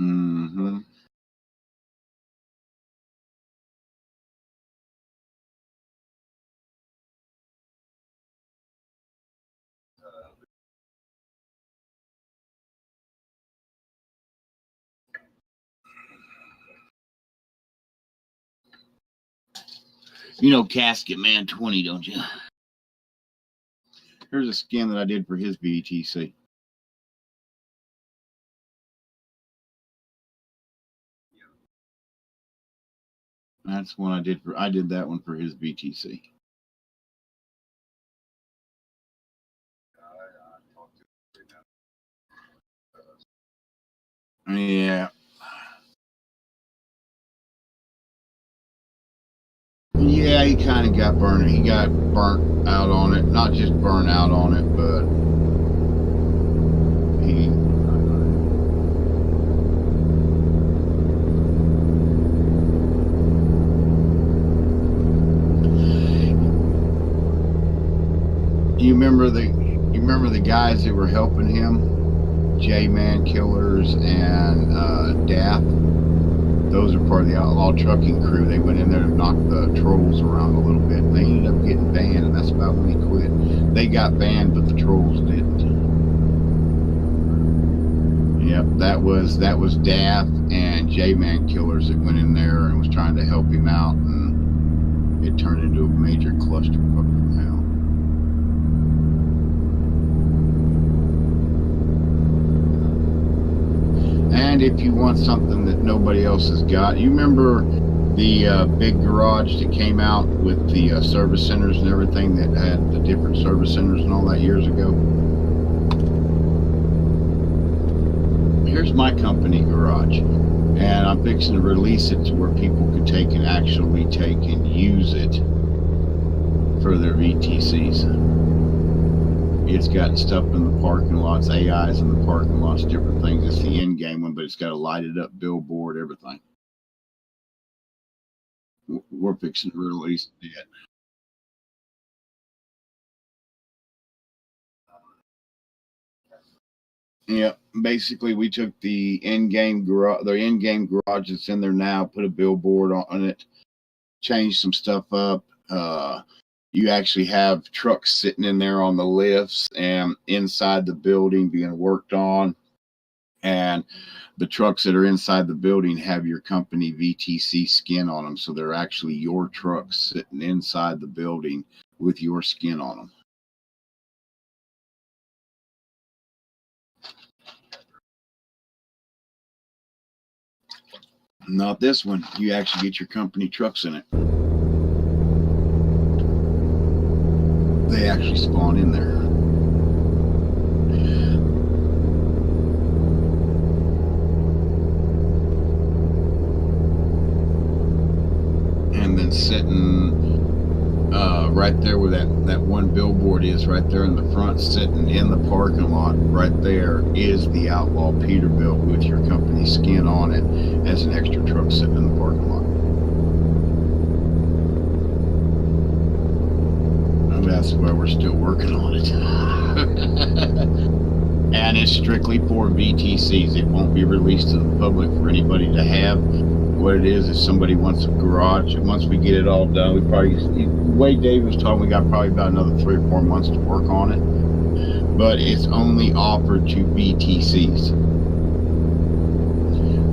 Mm-hmm. You know Casket Man 20, don't you? Here's a skin that I did for his VTC. That's one I did that one for his VTC. Yeah. Yeah, he kind of got burned. He got burnt out on it. Not just burnt out on it, but he. You remember the guys that were helping him, J-Man Killers and Daft? Those are part of the Outlaw Trucking crew. They went in there and knocked the trolls around a little bit. They ended up getting banned, and that's about when he quit. They got banned, but the trolls didn't. Yep, that was Daft and J-Man Killers that went in there and was trying to help him out, and it turned into a major clusterfuck from hell. And if you want something that nobody else has got, you remember the big garage that came out with the service centers and everything, that had the different service centers and all that years ago? Here's my company garage, and I'm fixing to release it to where people can take and actually take and use it for their VTCs. It's got stuff in the parking lots, AIs in the parking lots, different things. It's the in-game one, but it's got a lighted up billboard, everything. We're fixing to release it. Yeah, basically we took the in-game garage that's in there now, put a billboard on it, changed some stuff up. You actually have trucks sitting in there on the lifts and inside the building being worked on. And the trucks that are inside the building have your company VTC skin on them. So they're actually your trucks sitting inside the building with your skin on them. Not this one. You actually get your company trucks in it. They actually spawn in there. And then sitting right there where that one billboard is, right there in the front, sitting in the parking lot, right there is the Outlaw Peterbilt with your company skin on it as an extra truck sitting in the parking lot. And that's why we're still working on it. And it's strictly for VTCs. It won't be released to the public for anybody to have. What it is, if somebody wants a garage, once we get it all done, we probably, the way Dave was talking, we got probably about another 3 or 4 months to work on it. But it's only offered to VTCs.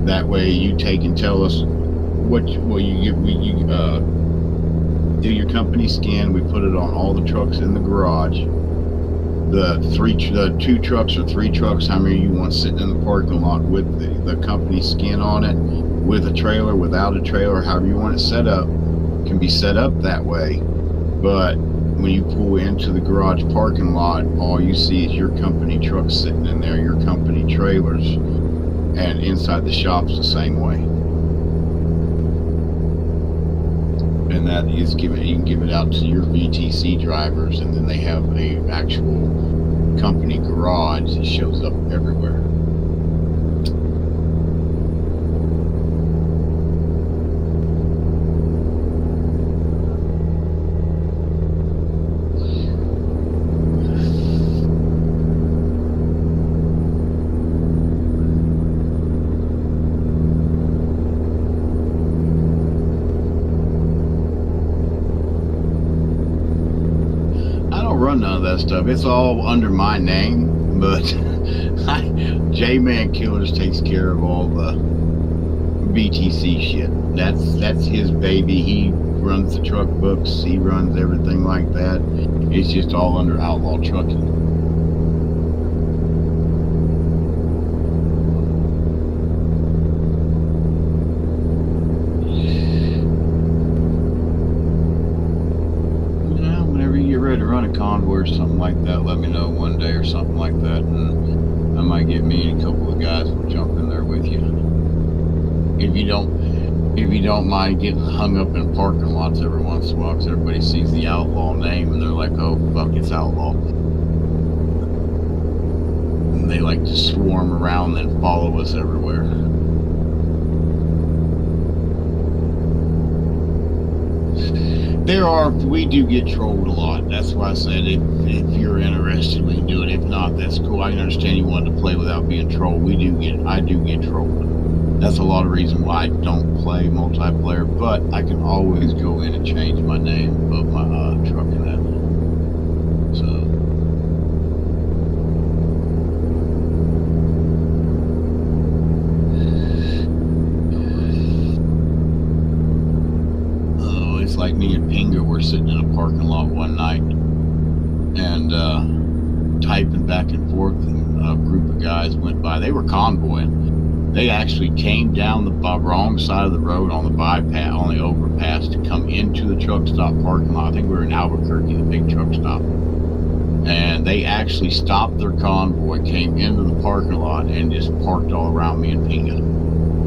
That way you take and tell us what you do your company scan. We put it on all the trucks in the garage. The 2 trucks or 3 trucks, how many you want sitting in the parking lot with the company skin on it, with a trailer, without a trailer, however you want it set up, can be set up that way. But when you pull into the garage parking lot, all you see is your company trucks sitting in there, your company trailers, and inside the shop's the same way. And that is you can give it out to your VTC drivers, and then they have a actual company garage that shows up everywhere. None of that stuff. It's all under my name, but J-Man Killers takes care of all the BTC shit. That's his baby. He runs the truck books. He runs everything like that. It's just all under Outlaw Trucking. Convoy or something like that, let me know one day or something like that, and I might get me and a couple of guys will jump in there with you. If you don't mind getting hung up in parking lots every once in a while, because everybody sees the Outlaw name and they're like, oh fuck, it's Outlaw. And they like to swarm around and follow us everywhere. We do get trolled a lot. That's why I said if you're interested, we can do it. If not, that's cool. I can understand you wanted to play without being trolled. I do get trolled. That's a lot of reason why I don't play multiplayer, but I can always go in and change my name of my truck and that. So. Like me and Pinga were sitting in a parking lot one night and typing back and forth, and a group of guys went by. They were convoying. They actually came down the wrong side of the road on the bypass, on the overpass, to come into the truck stop parking lot. I think we were in Albuquerque, the big truck stop. And they actually stopped their convoy, came into the parking lot, and just parked all around me and Pinga.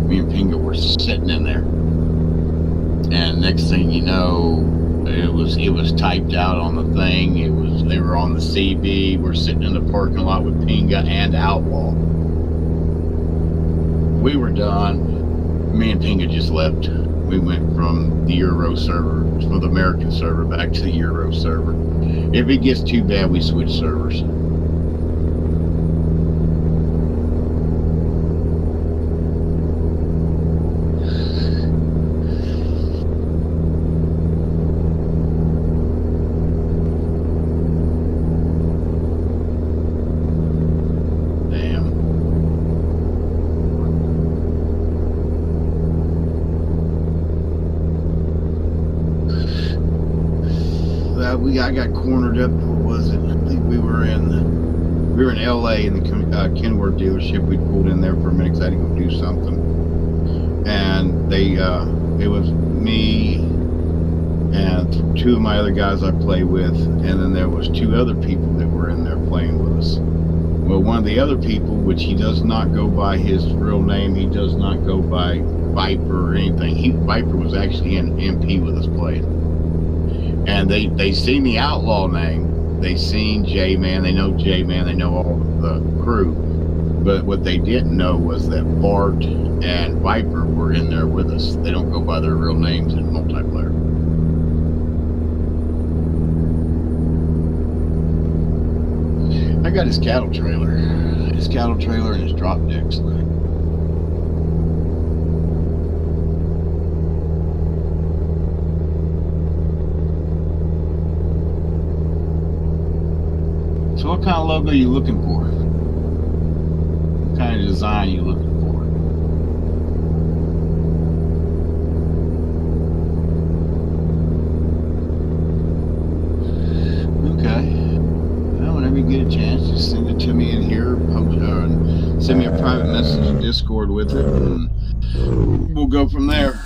Me and Pinga were sitting in there. And next thing you know, it was typed out on the thing. They were on the CB. We're sitting in the parking lot with Pinga and Outlaw. We were done. Me and Pinga just left. We went from the Euro server, from the American server, back to the Euro server. If it gets too bad, we switch servers. I got cornered up. What was it? I think we were in LA in the Kenworth dealership. We pulled in there for a minute because I had to go do something. and it was me and two of my other guys I play with, and then there was two other people that were in there playing with us. Well, one of the other people, which he does not go by his real name, he does not go by Viper or anything. Viper was actually in MP with us playing, and they seen the Outlaw name, they seen J-Man, they know J-Man, they know all the crew, but what they didn't know was that Bart and Viper were in there with us. They don't go by their real names in multiplayer. I got his cattle trailer and his drop deck sled. So what kind of logo are you looking for? What kind of design are you looking for? Okay. Well, whenever you get a chance, just send it to me in here, and send me a private message in Discord with it, and we'll go from there.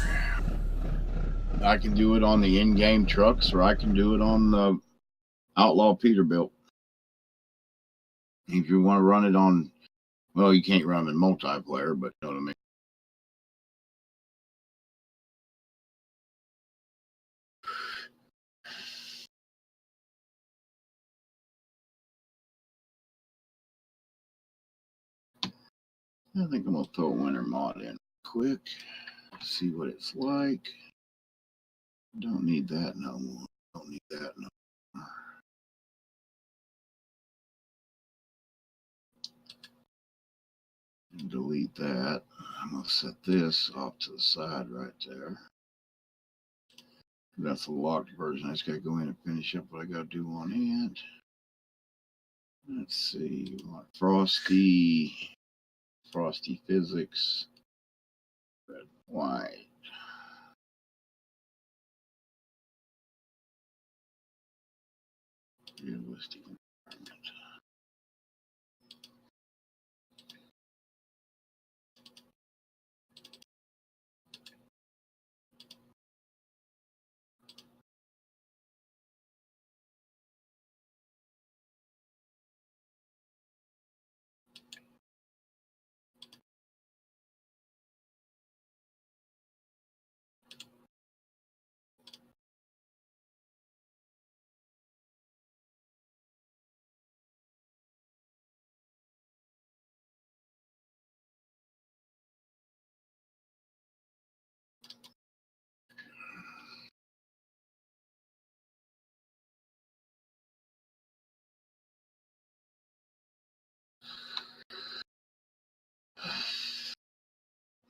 I can do it on the in-game trucks, or I can do it on the Outlaw Peterbilt. If you want to run it on, well, you can't run it in multiplayer, but you know what I mean. I think I'm going to throw a winter mod in quick, see what it's like. Don't need that no more. Don't need that no more. And delete that. I'm going to set this off to the side right there. That's the locked version. I just got to go in and finish up what I got to do on it. Let's see. We want Frosty Physics, red, white. Realistic environment.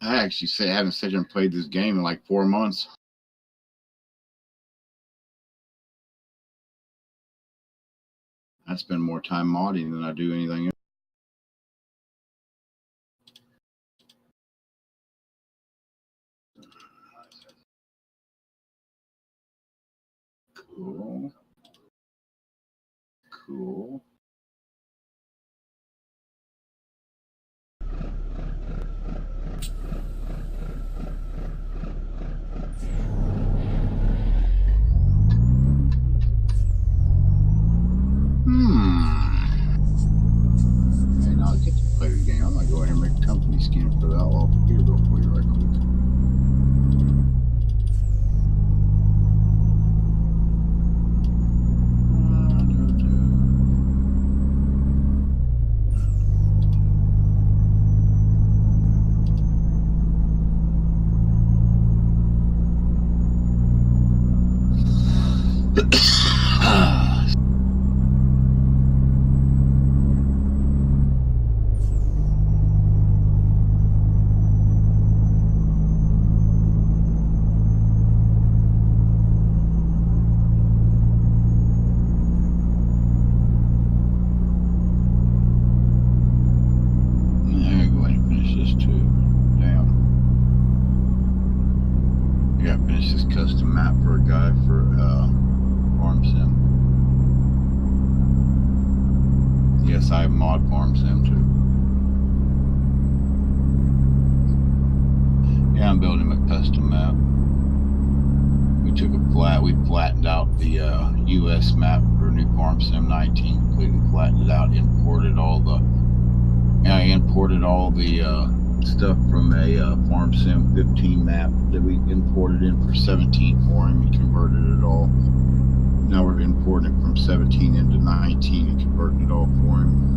I actually say I haven't sat here and played this game in like 4 months. I spend more time modding than I do anything else. Cool. Cool. Okay, now I get to play the game. I'm gonna go ahead and make a company skin for the Outlaw Peterbilt for you right quick. Custom map for a guy for Farm Sim. Yes, I have mod Farm Sim too. Yeah, I'm building him a custom map. We flattened out the US map for New Farm Sim 19, completely flattened it out, imported all the stuff from a Farm Sim 15 map that we imported in for 17 for him. He converted it all. Now we're importing it from 17 into 19 and converting it all for him.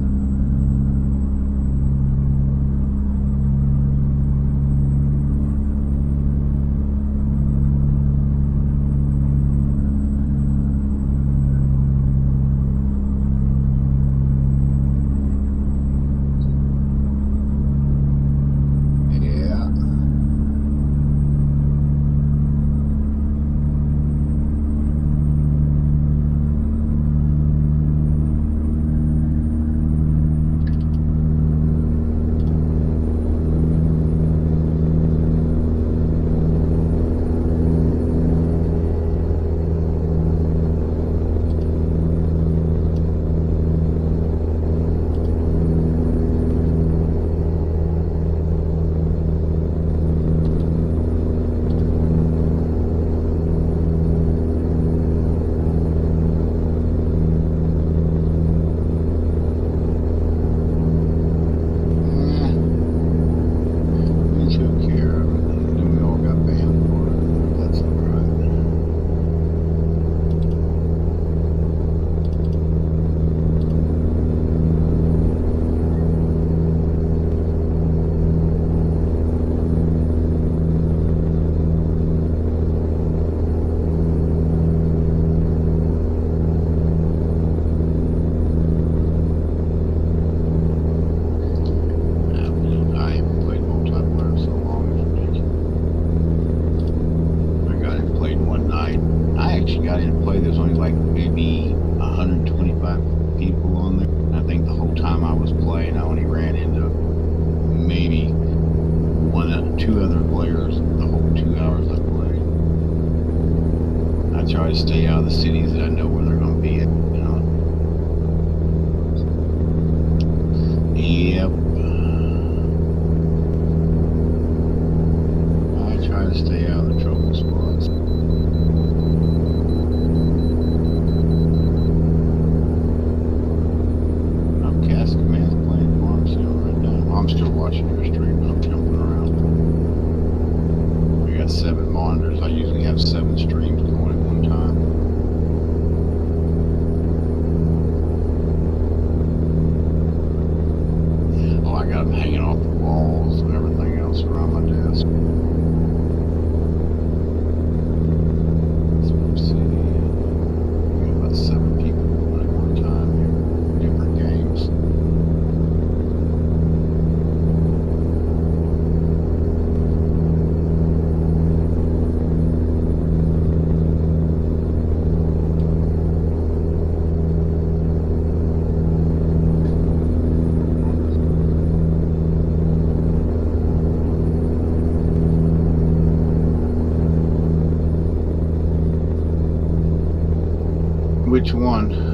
Which one?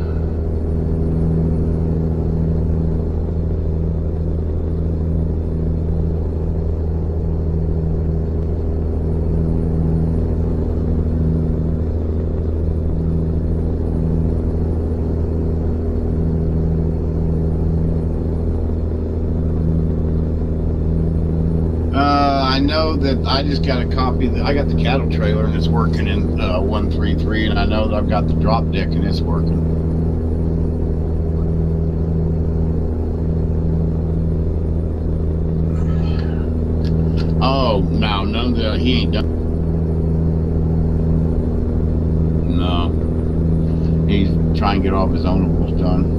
I know that I just got a copy that I got the cattle trailer and it's working in 133, and I know that I've got the drop deck and it's working. Oh no, none of the he ain't done. No, he's trying to get all of his ownables done.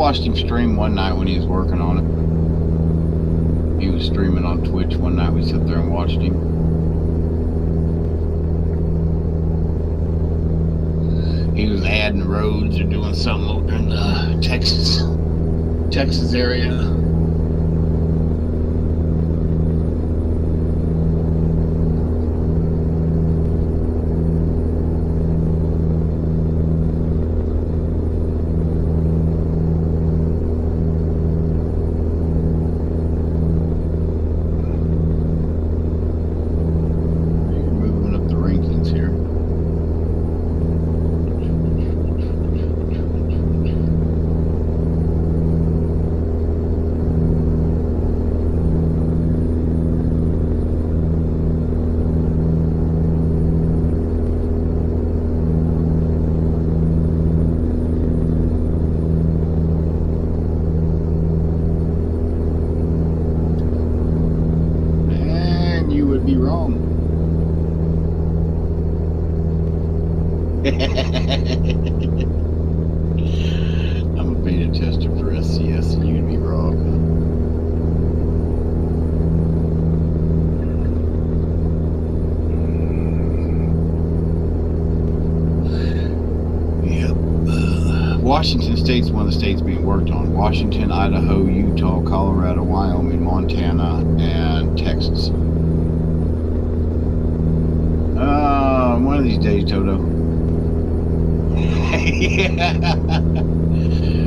watched him stream one night when he was working on it. He was streaming on Twitch one night. We sat there and watched him. He was adding roads or doing something over in the Texas area. I'm a beta tester for SCS, and you'd be wrong. Yep. Washington State's one of the states being worked on. Washington, Idaho, Utah, Colorado, Wyoming, Montana, and Texas. One of these days, Toto.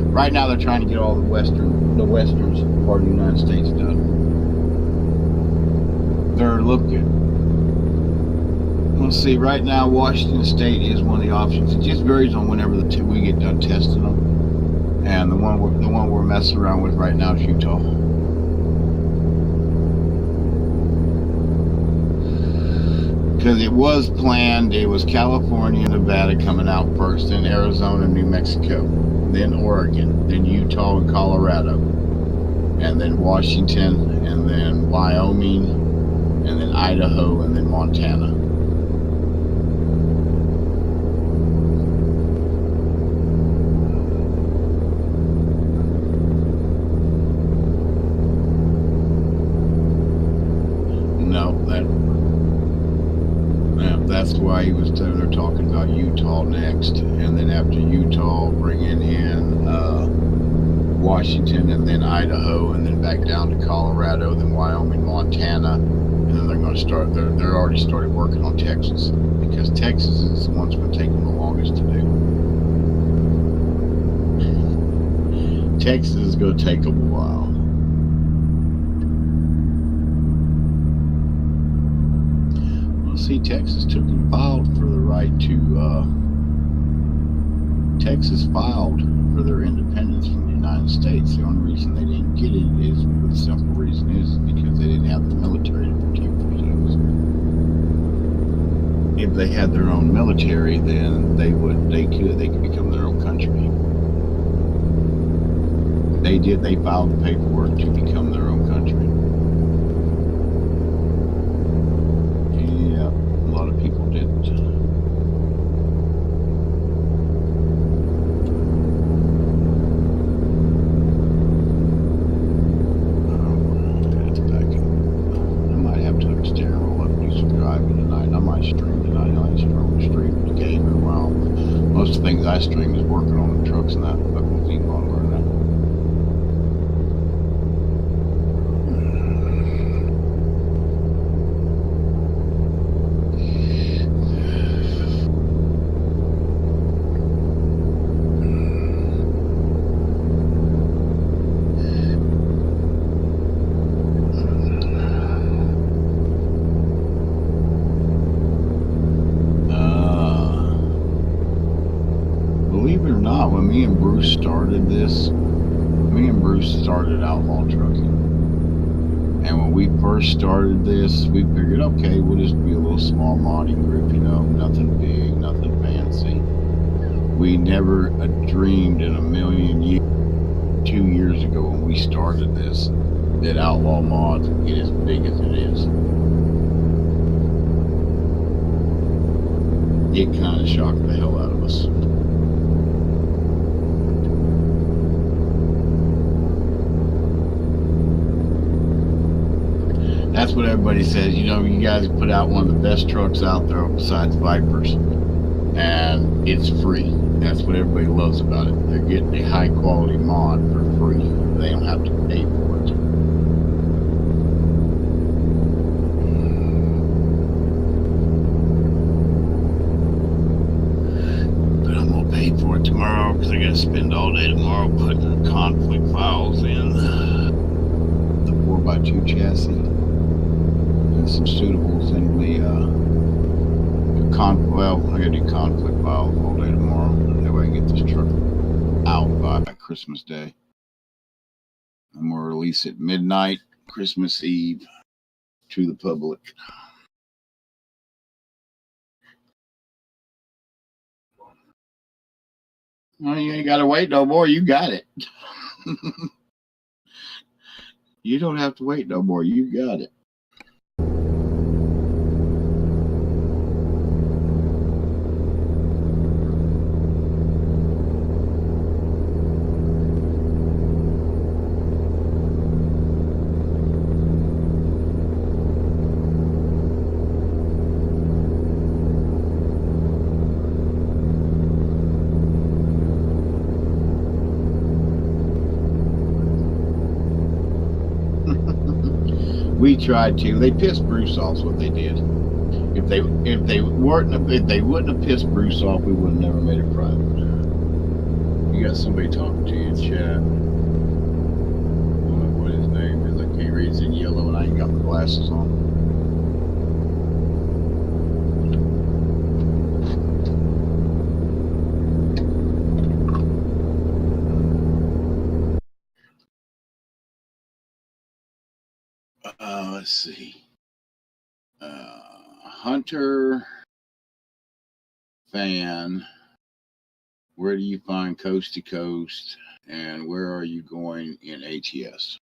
Right now they're trying to get all the westerns part of the United States done. They're looking. Let's see, right now Washington State is one of the options. It just varies on whenever we get done testing them. And the one we're messing around with right now is Utah. Because it was planned, it was California and Nevada coming out first, then Arizona, New Mexico, then Oregon, then Utah and Colorado, and then Washington, and then Wyoming, and then Idaho, and then Montana. That's why they're talking about Utah next, and then after Utah, bringing in Washington, and then Idaho, and then back down to Colorado, then Wyoming, Montana, and then they're going to start. They're already started working on Texas, because Texas is the one that's been taking the longest to do. Texas is going to take a while. See, Texas filed for the right to. Texas filed for their independence from the United States. The only reason they didn't get it is, the simple reason is because they didn't have the military to protect themselves. If they had their own military, then they could become their own country. They did. They filed the paperwork to become their own country. People didn't. I might have to extend and roll up and do some driving tonight. I might stream tonight. I ain't stream the game in a while. Most of the things I stream is working on the trucks and that fucking thing while I'm learning that. When me and Bruce started Outlaw Trucking, and when we first started this, we figured, okay, we'll just be a little small modding group, nothing big, nothing fancy. We never dreamed in a million years, 2 years ago when we started this, that Outlaw Mods would get as big as it is. It kind of shocked the hell out of us. That's what everybody says. You know, you guys put out one of the best trucks out there besides Vipers, and it's free. That's what everybody loves about it. They're getting a high quality mod for free. They don't have to pay for it. But I'm gonna pay for it tomorrow because I gotta spend all day tomorrow putting conflict files in the 4x2 chassis and some suitables in the well, I gotta do conflict files all day tomorrow. That way I can get this truck out by Christmas Day. I'm gonna release it midnight, Christmas Eve, to the public. Well, you ain't gotta wait no more. You got it. You don't have to wait no more. You got it. We tried to. They pissed Bruce off. Is what they did. If they wouldn't have pissed Bruce off, we would have never made it private. You got somebody talking to you in chat. I don't know what his name is. I can't read. It's in yellow, and I ain't got my glasses on. Let's see. Hunter fan, where do you find Coast to Coast, and where are you going in ATS?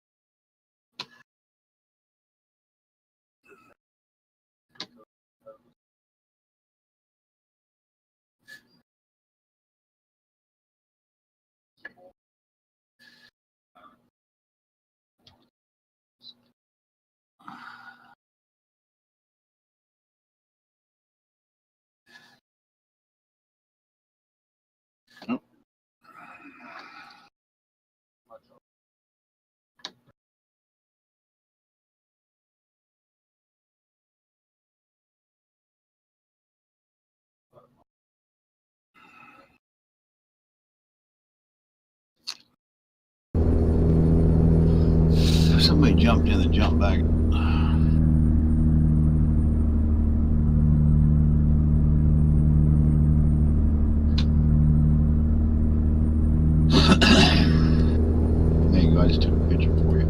Oh. Somebody jumped in the jump back. There you go. I just took a picture for you.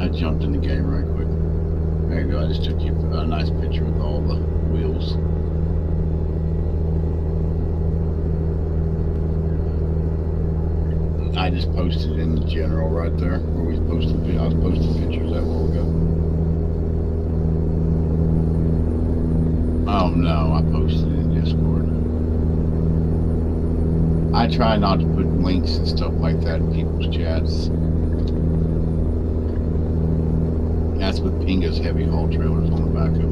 I jumped in the game right quick. There you go. I just took you a nice picture with all the wheels. I just posted in general right there where we posted. I was posting pictures that while ago. Oh no, I posted it in Discord. I try not to put links and stuff like that in people's chats. That's with Pinga's heavy haul trailers on the back of it.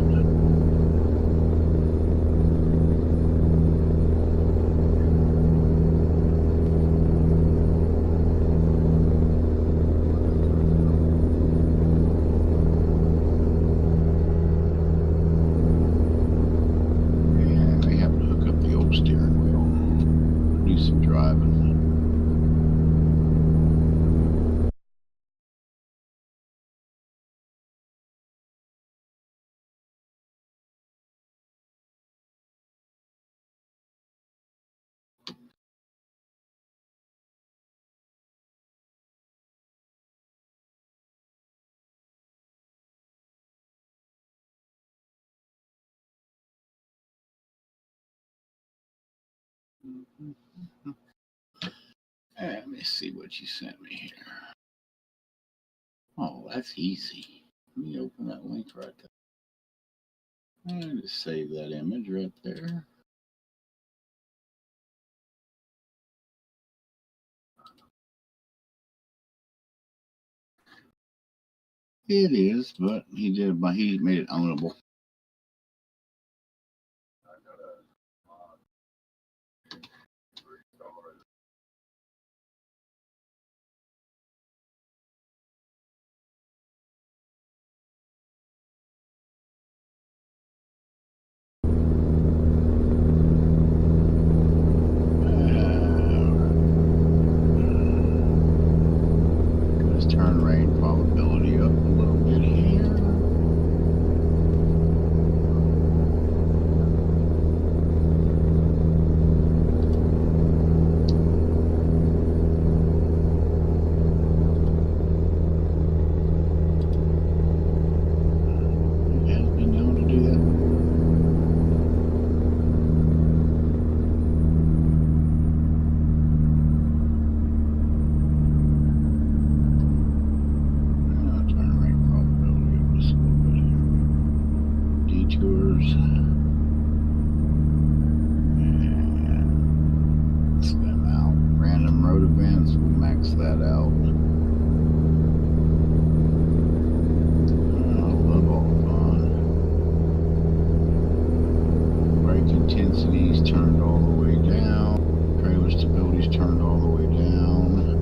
Let me see what you sent me here. Oh, that's easy. Let me open that link right there. And just save that image right there. It is, but he made it ownable. Let's turn rain probability up a little bit here. It has been known to do that. Turn rain probability up just a little bit here. Detours. And stem out. Random road events, we'll max that out. I love all the fun. Brake intensities turned all the way down. Trailer stability's turned all the way down.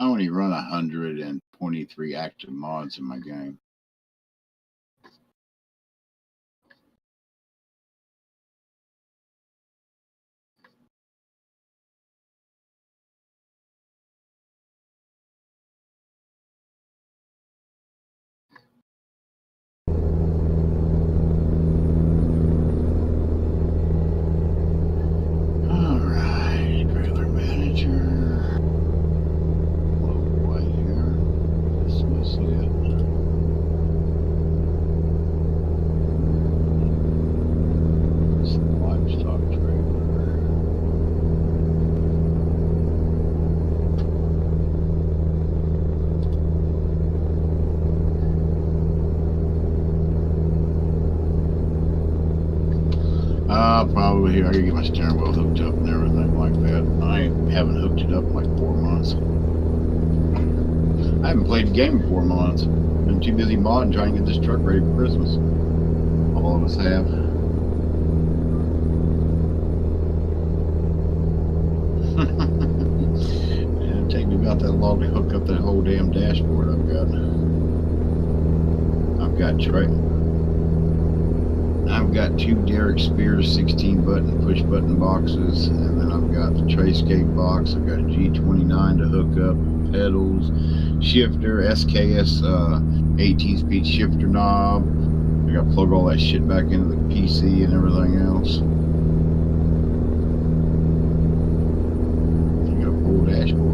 I only run 123 active mods in my game. Alright, trailer manager. Low white here. Dismiss it. It's the livestock trailer. Probably here. I gotta get my steering wheel hooked up and everything like that. I haven't hooked it up in like 4 months. I haven't played the game in 4 months. Been too busy modding trying to get this truck ready for Christmas. All of us have. It'd take me about that long to hook up that whole damn dashboard I've got. I've got 2 Derek Spears 16-button push-button boxes, and then I've got the Trayscape box. I've got a G29 to hook up, pedals, shifter, SKS 18-speed shifter knob. I got to plug all that shit back into the PC and everything else. I got a full dashboard.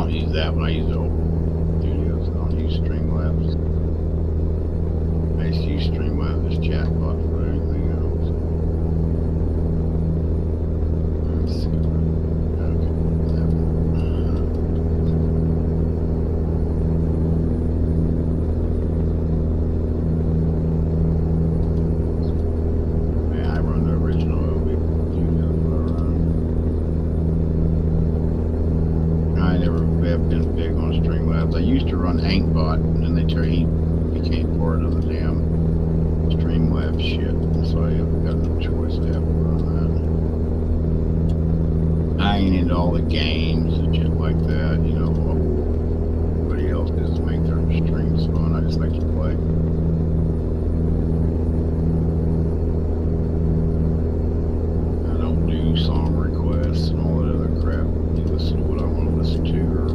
don't use that when I use the old studios. I don't use Streamlabs. I used to use Streamlabs as chatbot for everything else. Let's see. Okay. Man, I run the original OB studios I run. I never have been big on Streamlabs. I used to run Inkbot, and then he became part of the damn Streamlabs shit. So I got no choice. I have to run that. I ain't into all the games and shit like that. You know, everybody else does make their streams fun. I just like to play. I don't do song requests and all that other crap. You listen to what I want to listen to, or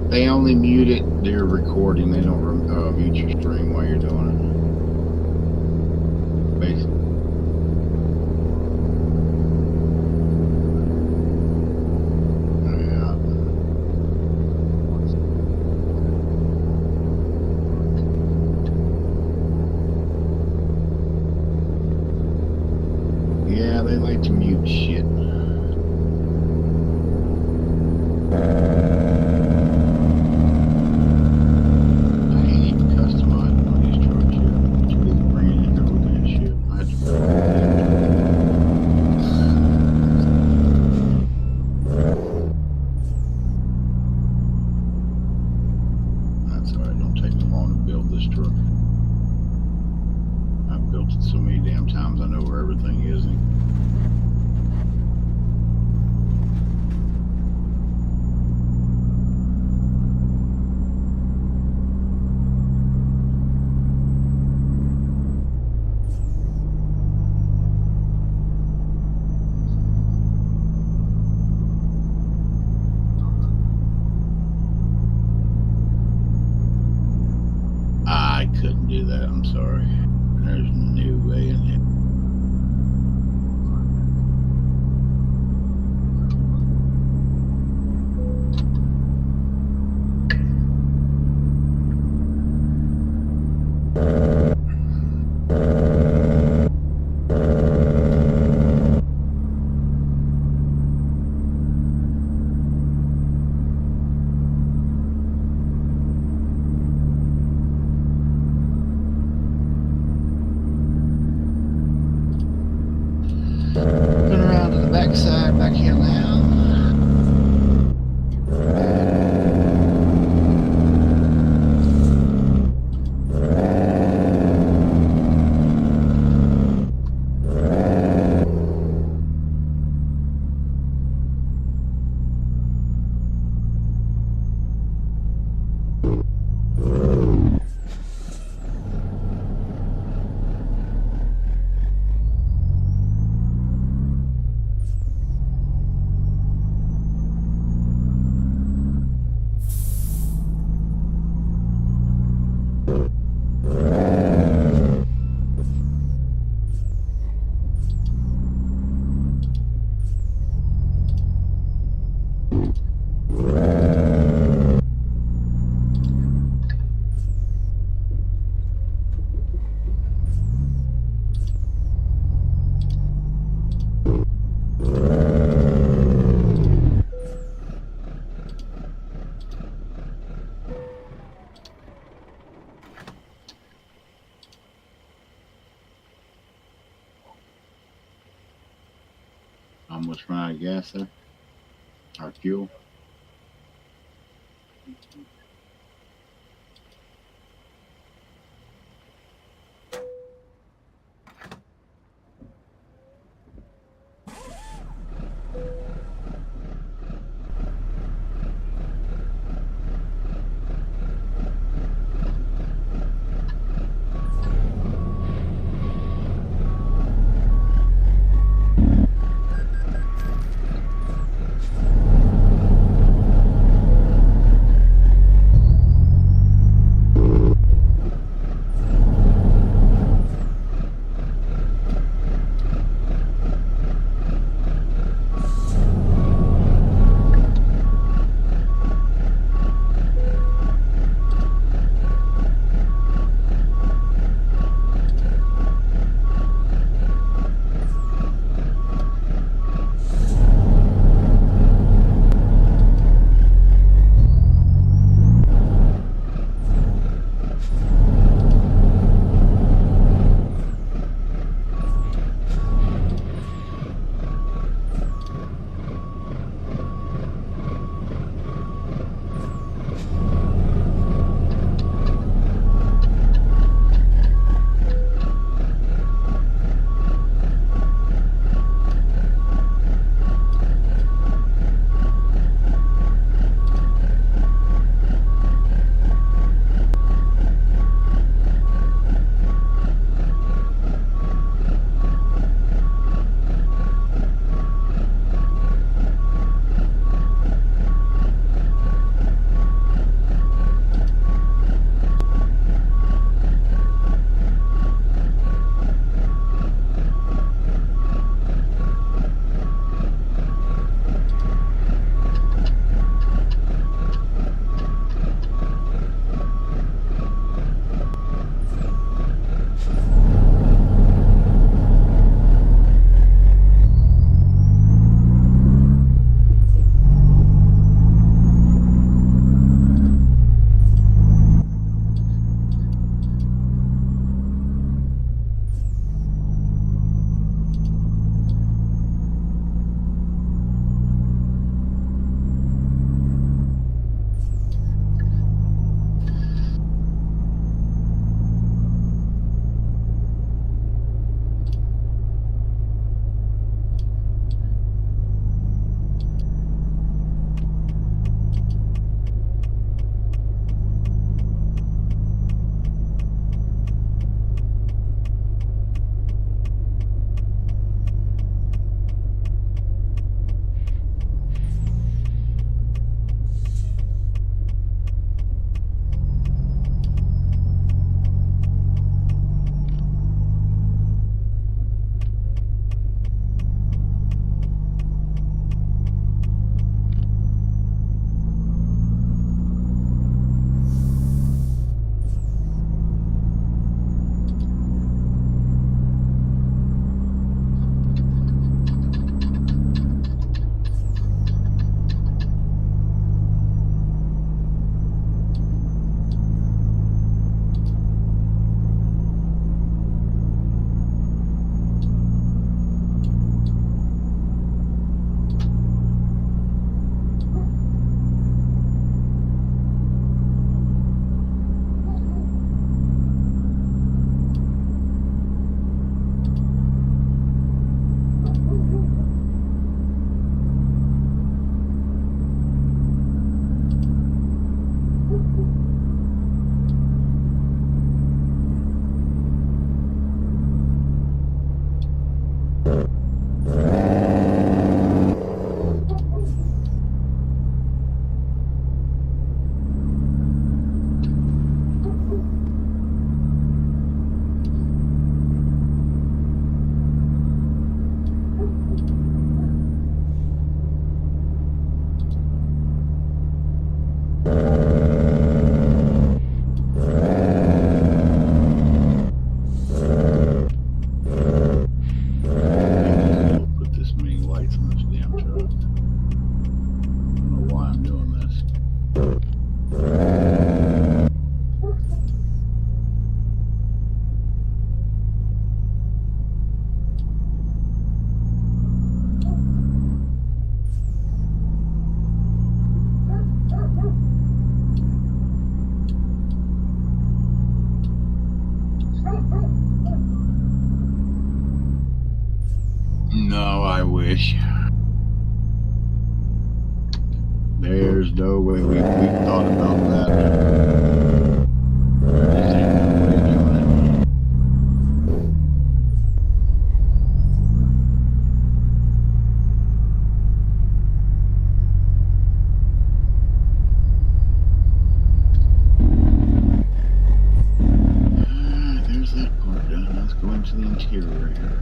they only mute it. They're recording. They don't mute your stream while you're doing it. Basically. Yeah, they like to mute shit. I ain't even customized one of these trucks yet. Too busy bringing in and looking at shit. I had to That's alright, don't take me long to build this truck. I've built it so many damn times I know where everything is. I couldn't do that, I'm sorry. There's no way in it. Going around to the backside, back here now. How much run out of gas there? Our fuel? fish. There's no way we thought about that. Just ain't no way of doing it. There's that part done. Let's go into the interior here.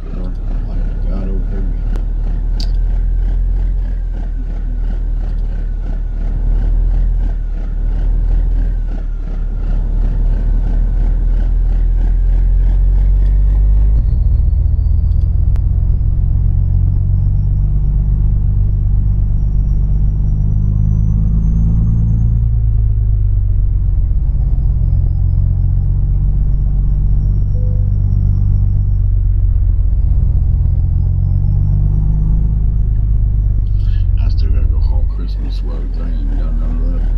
Get our light of God over here. Christmas loads. I ain't even done none of that.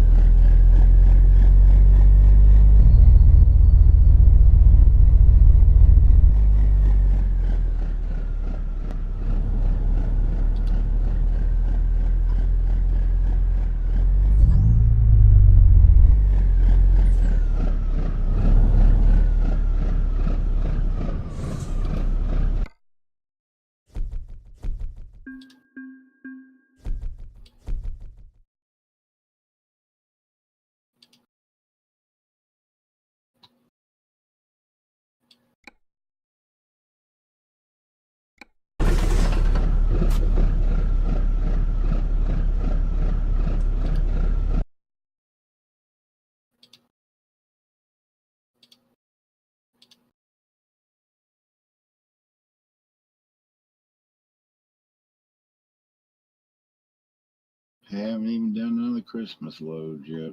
Haven't even done none of the Christmas loads yet.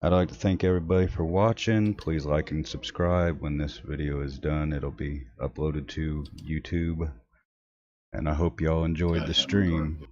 I'd like to thank everybody for watching. Please like and subscribe. When this video is done, it'll be uploaded to YouTube. And I hope y'all enjoyed the stream.